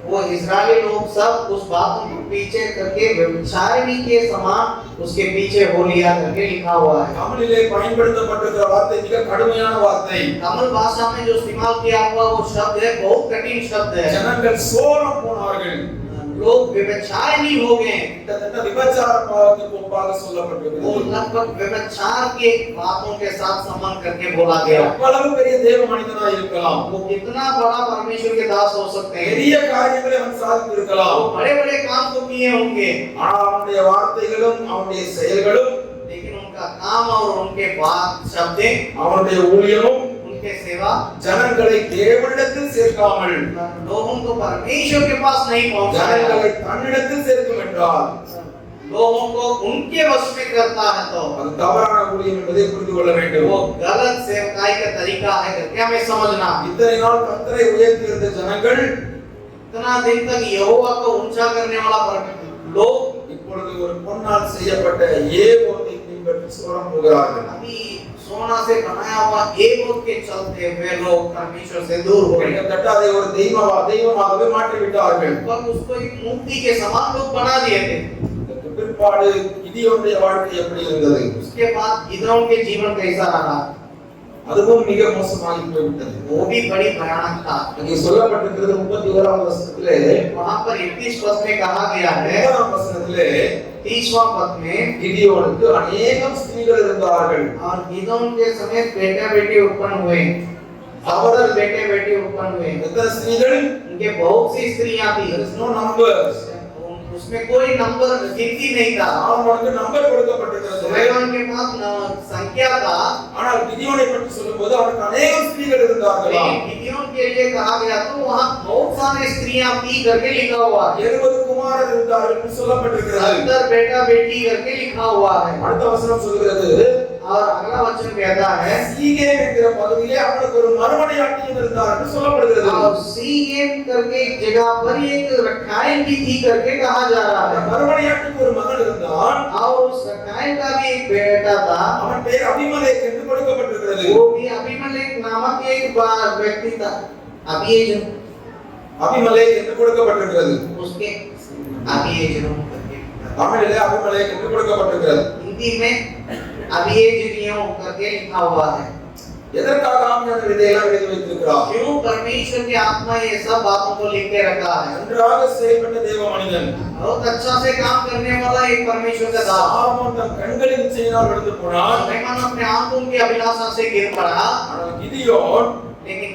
वो इजरायली लोग सब उस बात को पीछे करके व्यभिचारिणी के समान उसके पीछे हो लिया करके लिखा हुआ है। தமிழிலே பயன்படுத்தப்பட்டிருக்கிற வார்த்தை மிக கடுமையான வார்த்தை. तमिल भाषा में जो इस्तेमाल किया हुआ वो शब्द है बहुत कठिन शब्द है। ஜனங்கள் சோரம் போனார்கள். लोग व्यभिचारिणी हो गए। கிட்டத்தட்ட விபச்சார பாவத்துக்கு ஒப்பாக சொல்லப்பட்டிருக்கிறது. वो लगभग व्यभिचार के बातों के साथ संबंध करके बोला गया। எவ்வளவு பெரிய தேவ மனிதனாய் இருக்கலாம், वो कितना बड़ा परमेश्वर के दास हो सकते हैं, பெரிய காரியங்களை அவன் சாதித்திருக்கலாம். वो बड़े बड़े काम तो किए होंगे, ஆனால் அவனுடைய வார்த்தைகளும் அவனுடைய செயல்களும் लेकिन उनका काम और उनके बात शब्द அவனுடைய ஊழியமும் उनके सेवा ஜனங்களை தேவனிடத்தில் சேர்க்காமல் लोगों को परमेश्वर के पास नहीं पहुंचाया। ஜனங்களை தன்னிடத்தில் சேர்க்கும் என்றால் लोगों को उनके वश में करता है तो அது தவறான ஊழியம் என்பதை புரிந்து கொள்ள வேண்டும். वो गलत सेवकाई का तरीका है करके हमें समझना। இத்தனை நாள் கர்த்தரை உயர்த்தி இருந்த ஜனங்கள் इतना दिन तक यहोवा को ऊंचा करने वाला लोग இப்பொழுது ஒரு பொன்னால் செய்யப்பட்ட ஏகோத்தை பின்பற்றி சோரம் போகிறார்கள். अभी सोना से बनाया हुआ एगोत के चलते हुए लोग परमेश्वर से दूर हो गए। கிட்டத்தட்ட அதை ஒரு தெய்வமாகவே மாற்றி விட்டார்கள். पर उसको एक मूर्ति के समान लोग बना दिए थे। இதற்கு பிற்பாடு கிதியோனுடைய வாழ்க்கை எப்படி இருந்தது? उसके बाद गिदोन के जीवन कैसा रहा? அதுவும் மிக மோசமாகி போய்விட்டது. वो भी बड़ी भयानक था। அங்கே சொல்லப்பட்டிருக்கிறது 31வது வசனத்திலே, वहां पर 31 पद में कहा गया है, 3ஆம் வசனத்திலே 30वां पद में கிதியோனுக்கு अनेक ஸ்திரீகள் இருந்தார்கள். और गिदोन के समेत बेटा बेटी उत्पन्न हुए, अवरल बेटे बेटी उत्पन्न हुए। எத்தனை ஸ்திரீகள்? उनके बहुत सी स्त्रियां थी। There is no numbers. उसमें कोई नंबर गिनती नहीं था। அவனுக்கு நம்பர் கொடுக்கப்பட்டிருக்கிறது. सुलेमान के पास संख्या था, ஆனால் கிதியோனை பற்றி சொல்லும்போது அவனுக்கு अनेक ஸ்திரீகள் இருந்தார்களா? लेकिन गिदोन के लिए कहा गया तो वहां बहुत सारी स्त्रियां थी करके लिखा हुआ है। 70 குமாரர் இருந்தார்கள் என்று சொல்லப்பட்டிருக்கிறது. 70 बेटा बेटी करके लिखा हुआ है। அடுத்த வசனம் சொல்கிறது, और अगला वचन कहता है, சீகேம் என்கிற பகுதியிலே அவனுக்கு ஒரு மறுமனையாட்டியும் இருந்தார் என்று சொல்லப்படுகிறது. और सीएम करके एक जगह पर एक रखायल भी थी करके कहा जा रहा அந்த है। மறுமனையாட்டிக்கு ஒரு மகன் இருந்தான். और उस रखायल का भी एक बेटा था, அவன் பெயர் அபிமெலேக் என்று கொடுக்கப்பட்டிருக்கிறது. वो भी अबीमेलेक नामक एक व्यक्ति था। अबीएजर அபிமெலேக் என்று கொடுக்கப்பட்டிருக்கிறது. उसके अबीएजर करके, தமிழிலே அபிமெலேக் என்று கொடுக்கப்பட்டிருக்கிறது. हिंदी में अबीएजरियों करके लिखा हुआ है। எதற்காக ஆவியான விதையெல்லாம் எழுதி வைத்திருக்கிறார்? क्यों परमेश्वर की आत्मा ये सब बातों को लिख के रखा है? நன்றாக செயல்பட்ட தேவ மனிதன், बहुत अच्छा से काम करने वाला एक परमेश्वर का दास। சாலமோன் தன் கண்களின் இச்சையினால் விழுந்து போனான். सुलेमान अपने आंखों की अभिलाषा से गिर पड़ा, ஆனால் கிதியோன் लेकिन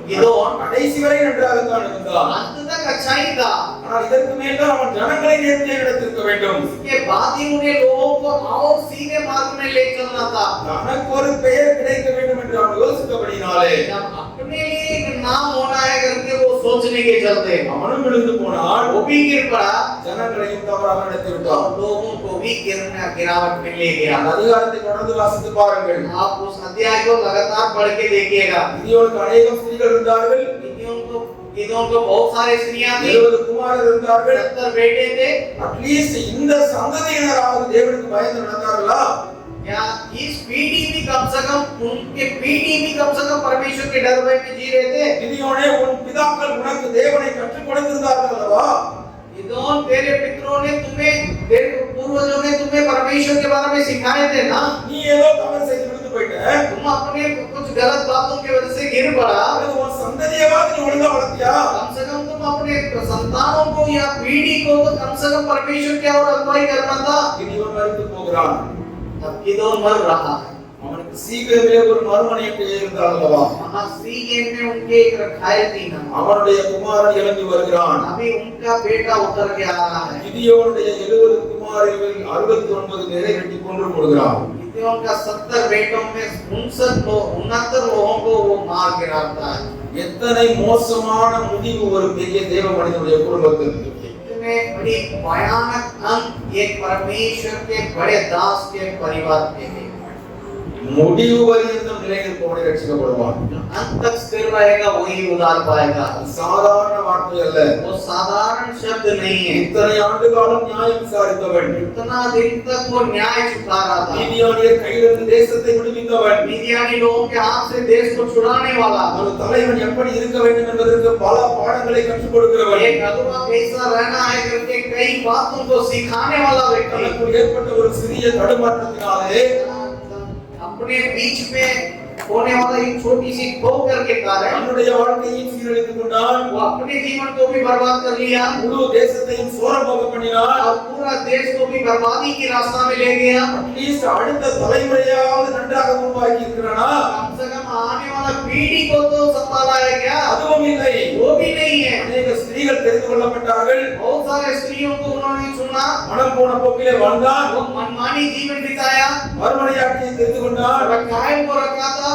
गिदोन கடைசி வரை நன்றாகத்தான் இருந்தான். अंत तक अच्छा ही था। ஆனால் இதற்கு மேல் தான் அவன் ஜனங்களை நேர்த்தியாக நடத்திருக்க வேண்டும். इसके बाद ही उन्हें लोगों को और सीधे मार्ग में ले चलना था। தனக்கு ஒரு பெயர் கிடைக்க வேண்டும் என்று அவன் யோசித்தபடினாலே जब अपने लिए एक नाम होना है करके वो सोचने के चलते அவனும் விழுந்து போனான். वो भी गिर पड़ा ஜனங்களையும் தவறாக நடத்தி விட்டான். और लोगों को भी गिरावट में ले गया। அந்த அதிகாரத்தை தொடர்ந்து வாசித்து பாருங்கள். आप उस अध्याय को लगातार पढ़ के देखिएगा। கிதியோனுக்கு அநேகம் ஸ்திரீகள் இருந்தார்கள். गिदोन को बहुत सारे स्त्रियां थी, 70 குமாரர் இருந்தார்கள். 70 बेटे थे। அட்லீஸ்ட் இந்த சந்ததியினராவது தேவனுக்கு பயந்து நடந்தார்களா? या इस पीढ़ी भी कम से कम उनके पीढ़ी भी कम से कम परमेश्वर के डर भय में जी रहे थे। கிதியோனே உன் பிதாக்கள் உனக்கு தேவனை கற்றுக் கொடுத்திருந்தார்கள் அல்லவா? गिदोन तेरे पितरों ने तुम्हें, तेरे पूर्वजों ने तुम्हें परमेश्वर के बारे में सिखाए थे ना। நீ ஏதோ தவறு செய்து விழுந்து போயிட்ட. तुम अपने कुछ गलत बातों की वजह से गिर पड़ा। அல்லது உன் சந்ததியவாவது நீ ஒழுங்கா வளர்த்தியா? कम से कम तुम अपने संतानों को या पीढ़ी को तो कम से कम परमेश्वर की ओर अगुवाई करना था। கிதியோன் மரித்து போகிறான். तब गिदोन मर रहा है। அவனுக்கு சீக்கிரமே ஒரு மறுமனையை இருந்தால் அல்லவா? वहां सीगेम में उनके एक रखायल थी ना। அவனுடைய குமாரன் இறங்கி வருகிறான். अभी उनका बेटा उतर के आ रहा है। கிதியோனுடைய 70 குமாரர்கள் 69 பேரை வெட்டி கொன்று போடுகிறான். गिदोन का 70 बेटों में 69 लोगों को वो मार गिराता है। எத்தனை மோசமான முடிவு ஒரு பெரிய தேவ மனிதனுடைய குடும்பத்திற்கு. इतने बड़ी भयानक अंत एक परमेश्वर के बड़े दास के परिवार के लिए। முடிவு பரியந்தம் நிலைநிற்பவனை ரட்சிக்கப்படுவான். अंत तक स्थिर रहेगा वही उद्धार पाएगा। சாதாரண வார்த்தை அல்ல. वो साधारण शब्द नहीं है। இத்தனை ஆண்டு காலம் நியாயம் விசாரித்தவன், इतना दिन तक वो न्याय चुका रहा था। மீதியானியர் கையிலிருந்து தேசத்தை விடுவித்தவன், मिद्यानी लोगों के हाथ से देश को छुड़ाने वाला, ஒரு தலைவன் எப்படி இருக்க வேண்டும் என்பதற்கு பல பாடங்களை கற்றுக் கொடுக்கிறவன், एक अगुवा कैसा रहना है करके कई बातों को सिखाने वाला व्यक्ति, தனக்கு ஏற்பட்ட ஒரு சிறிய தடுமாற்றத்தினாலே अपने बीच में होने वाला एक छोटी सी ठोकर के कारण தன்னுடைய வாழ்க்கையை சீரழித்துக் கொண்டான். वो अपने जीवन को भी बर्बाद कर लिया முழு தேசத்தையும் சோரம்போக பண்ணினான். और पूरा देश को भी बर्बादी की रास्ता में ले गया। அட்லீஸ்ட் அடுத்த தலைமுறையாவது நன்றாக உருவாக்கி இருக்கிறானா? कम से कम आने वाला पीढ़ी को तो संभाला है क्या? அதுவும் இல்லை. वो भी नहीं है। அநேக ஸ்திரீகள் தெரிந்து கொள்ளப்பட்டார்கள். बहुत सारे स्त्रियों को उन्होंने चुना, மனம் போன போக்கிலே வாழ்ந்தான். वो मनमानी जीवन बिताया, மறுமனையாட்சியை தெரிந்து கொண்டான். रखायल को रखा था।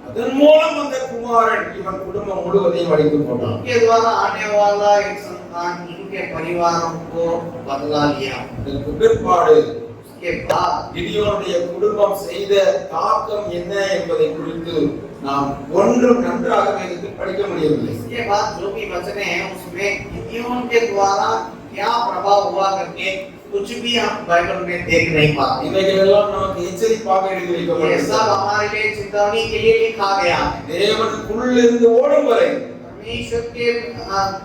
அதன் மூலம் அந்த குமாரன் இவன் குடும்பம் முழுவதையும் அழித்து போட்டான். उनके द्वारा आने वाला एक संतान इनके परिवारों को बदला लिया। இதற்கு பிற்பாடு उसके बाद கிதியோனுடைய குடும்பம் செய்த தாக்கம் என்ன என்பதை குறித்து நாம் ஒன்றும் நன்றாக வேதத்தில் படிக்க முடியவில்லை. इसके बाद जो भी वचन है उसमें गिदियोन के द्वारा क्या प्रभाव हुआ करके कुछ भी हम बाइबल में देख नहीं पाते। இவைகள் எல்லாம் நமக்கு எச்சரிப்பாக எழுதி ये வைக்கப்பட்டிருக்கிறது. सब हमारे लिए चेतावनी के लिए लिखा गया है। தேவனுக்குள் இருந்து ஓடும் வரை,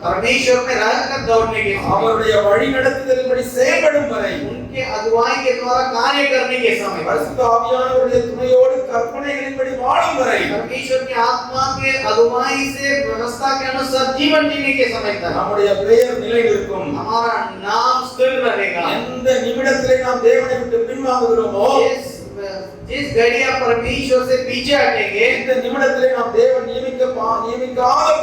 परमेश्वर में रहकर दौड़ने के समय, அவருடைய வழி நடத்துதலின்படி செயல்படும் வரை, उनके अगुवाई के द्वारा कार्य करने के समय, பரிசுத்த ஆவியானவருடைய துணையோடு கற்பனைகளின்படி வாழும் வரை, परमेश्वर की आत्मा के अगुवाई से व्यवस्था के अनुसार जीवन जीने के समय तक நம்முடைய பெயர் நிலை நிற்கும். हमारा नाम स्थिर रहेगा। எந்த நிமிடத்திலே நாம் தேவனை விட்டு பின்வாங்குகிறோமோ, जिस घड़ी आप परमेश्वर से पीछे हटेंगे, எந்த நிமிடத்திலே நாம் தேவன் நியமிக்காத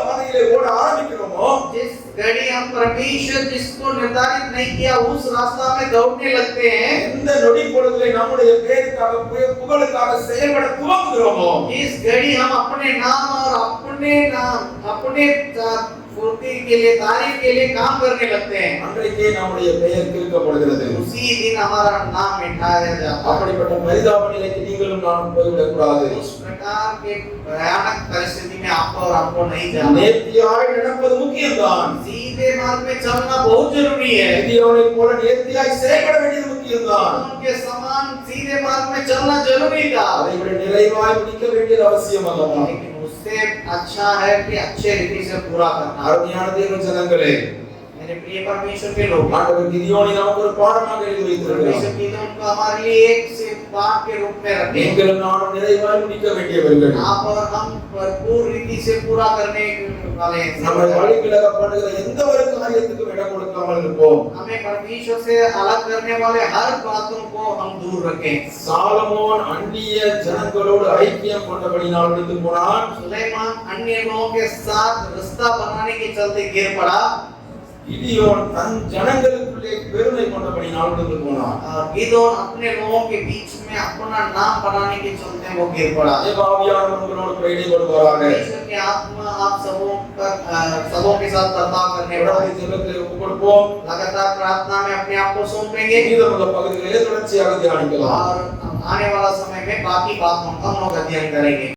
பாதையிலே ஓட ஆரம்பிக்கிறோமோ, जिस घड़ी हम परमेश्वर जिसको निर्धारित नहीं किया उस रास्ता में दौड़ने लगते हैं, எந்த நொடி பொழுதிலே நம்முடைய பேருக்காக புகழுக்காக செயல்பட துவங்குகிறோமோ, इस घड़ी हम अपने नाम और अपने पूर्ति के लिए तारीफ के लिए काम करने लगते हैं, அன்றைக்கே நம்முடைய பெயர் கிறுக்கப்படுகிறது. उसी दिन हमारा नाम मिटाया जाता है। அப்படிப்பட்ட பரிதாப நிலைக்கு நீங்களும் நானும் போய்விடக் கூடாது. उस प्रकार के भयानक परिस्थिति में आपको और हमको नहीं जाना। நேர்த்தியாய் நடப்பது முக்கியம்தான். सीधे मार्ग में चलना बहुत जरूरी है। கிதியோனைப் போல நேர்த்தியாய் செயல்பட வேண்டியது முக்கியம்தான். उनके समान सीधे मार्ग में चलना जरूरी था, அதை விட நிறைவாய் முடிக்க வேண்டியது அவசியம் அல்லவா? लेकिन उससे अच्छा है कि अच्छे रीति से पूरा करना। அருமையான தேவ ஜனங்களே, मेरे मेरे प्रिय परमेश्वर के लोग, ஆண்டவர் கிதியோனை நமக்கு ஒரு பாடமாக எழுதி வைத்திருக்கிறார். परमेश्वर की तो उनको हमारे लिए एक से पाठ के रूप में रखे। நீங்களும் நானும் நிறைவாய் முடிக்க வேண்டியவர்கள். आप और हम भरपूर रीति से पूरा करने वाले हैं। நம்மை வழிவிலக பண்ணுகிற எந்த ஒரு காரியத்துக்கும் இடம் கொடுக்காமல் இருப்போம். हमें परमेश्वर से अलग करने वाले हर बातों को हम दूर रखें। சாலமோன் அந்நிய ஜனங்களோடு ஐக்கியம் கொண்டபடினால் விழுந்து போனான். सुलेमान अन्य लोगों के साथ रिश्ता बनाने के चलते गिर पड़ा। கிதியோன் தன் ஜனங்களுக்குள்ளே பெருமை கொண்டபடினால் விழுந்து போனான். गिदोन अपने लोगों के बीच में अपना नाम बनाने के चलते वो गिर पड़ा। தேவாவியானவர் உங்களோடு கூட இடைப்படுவாராக. परमेश्वर की आत्मा आप सबों के साथ बर्ताव करने वाला है। ஜெபத்தில் ஒப்புக் கொடுப்போம். लगातार प्रार्थना में अपने आप को सौंपेंगे மீதமுள்ள பகுதிகளிலே தொடர்ச்சியாக தியானிக்கலாம். और आने वाला समय में बाकी बातों का हम लोग अध्ययन करेंगे।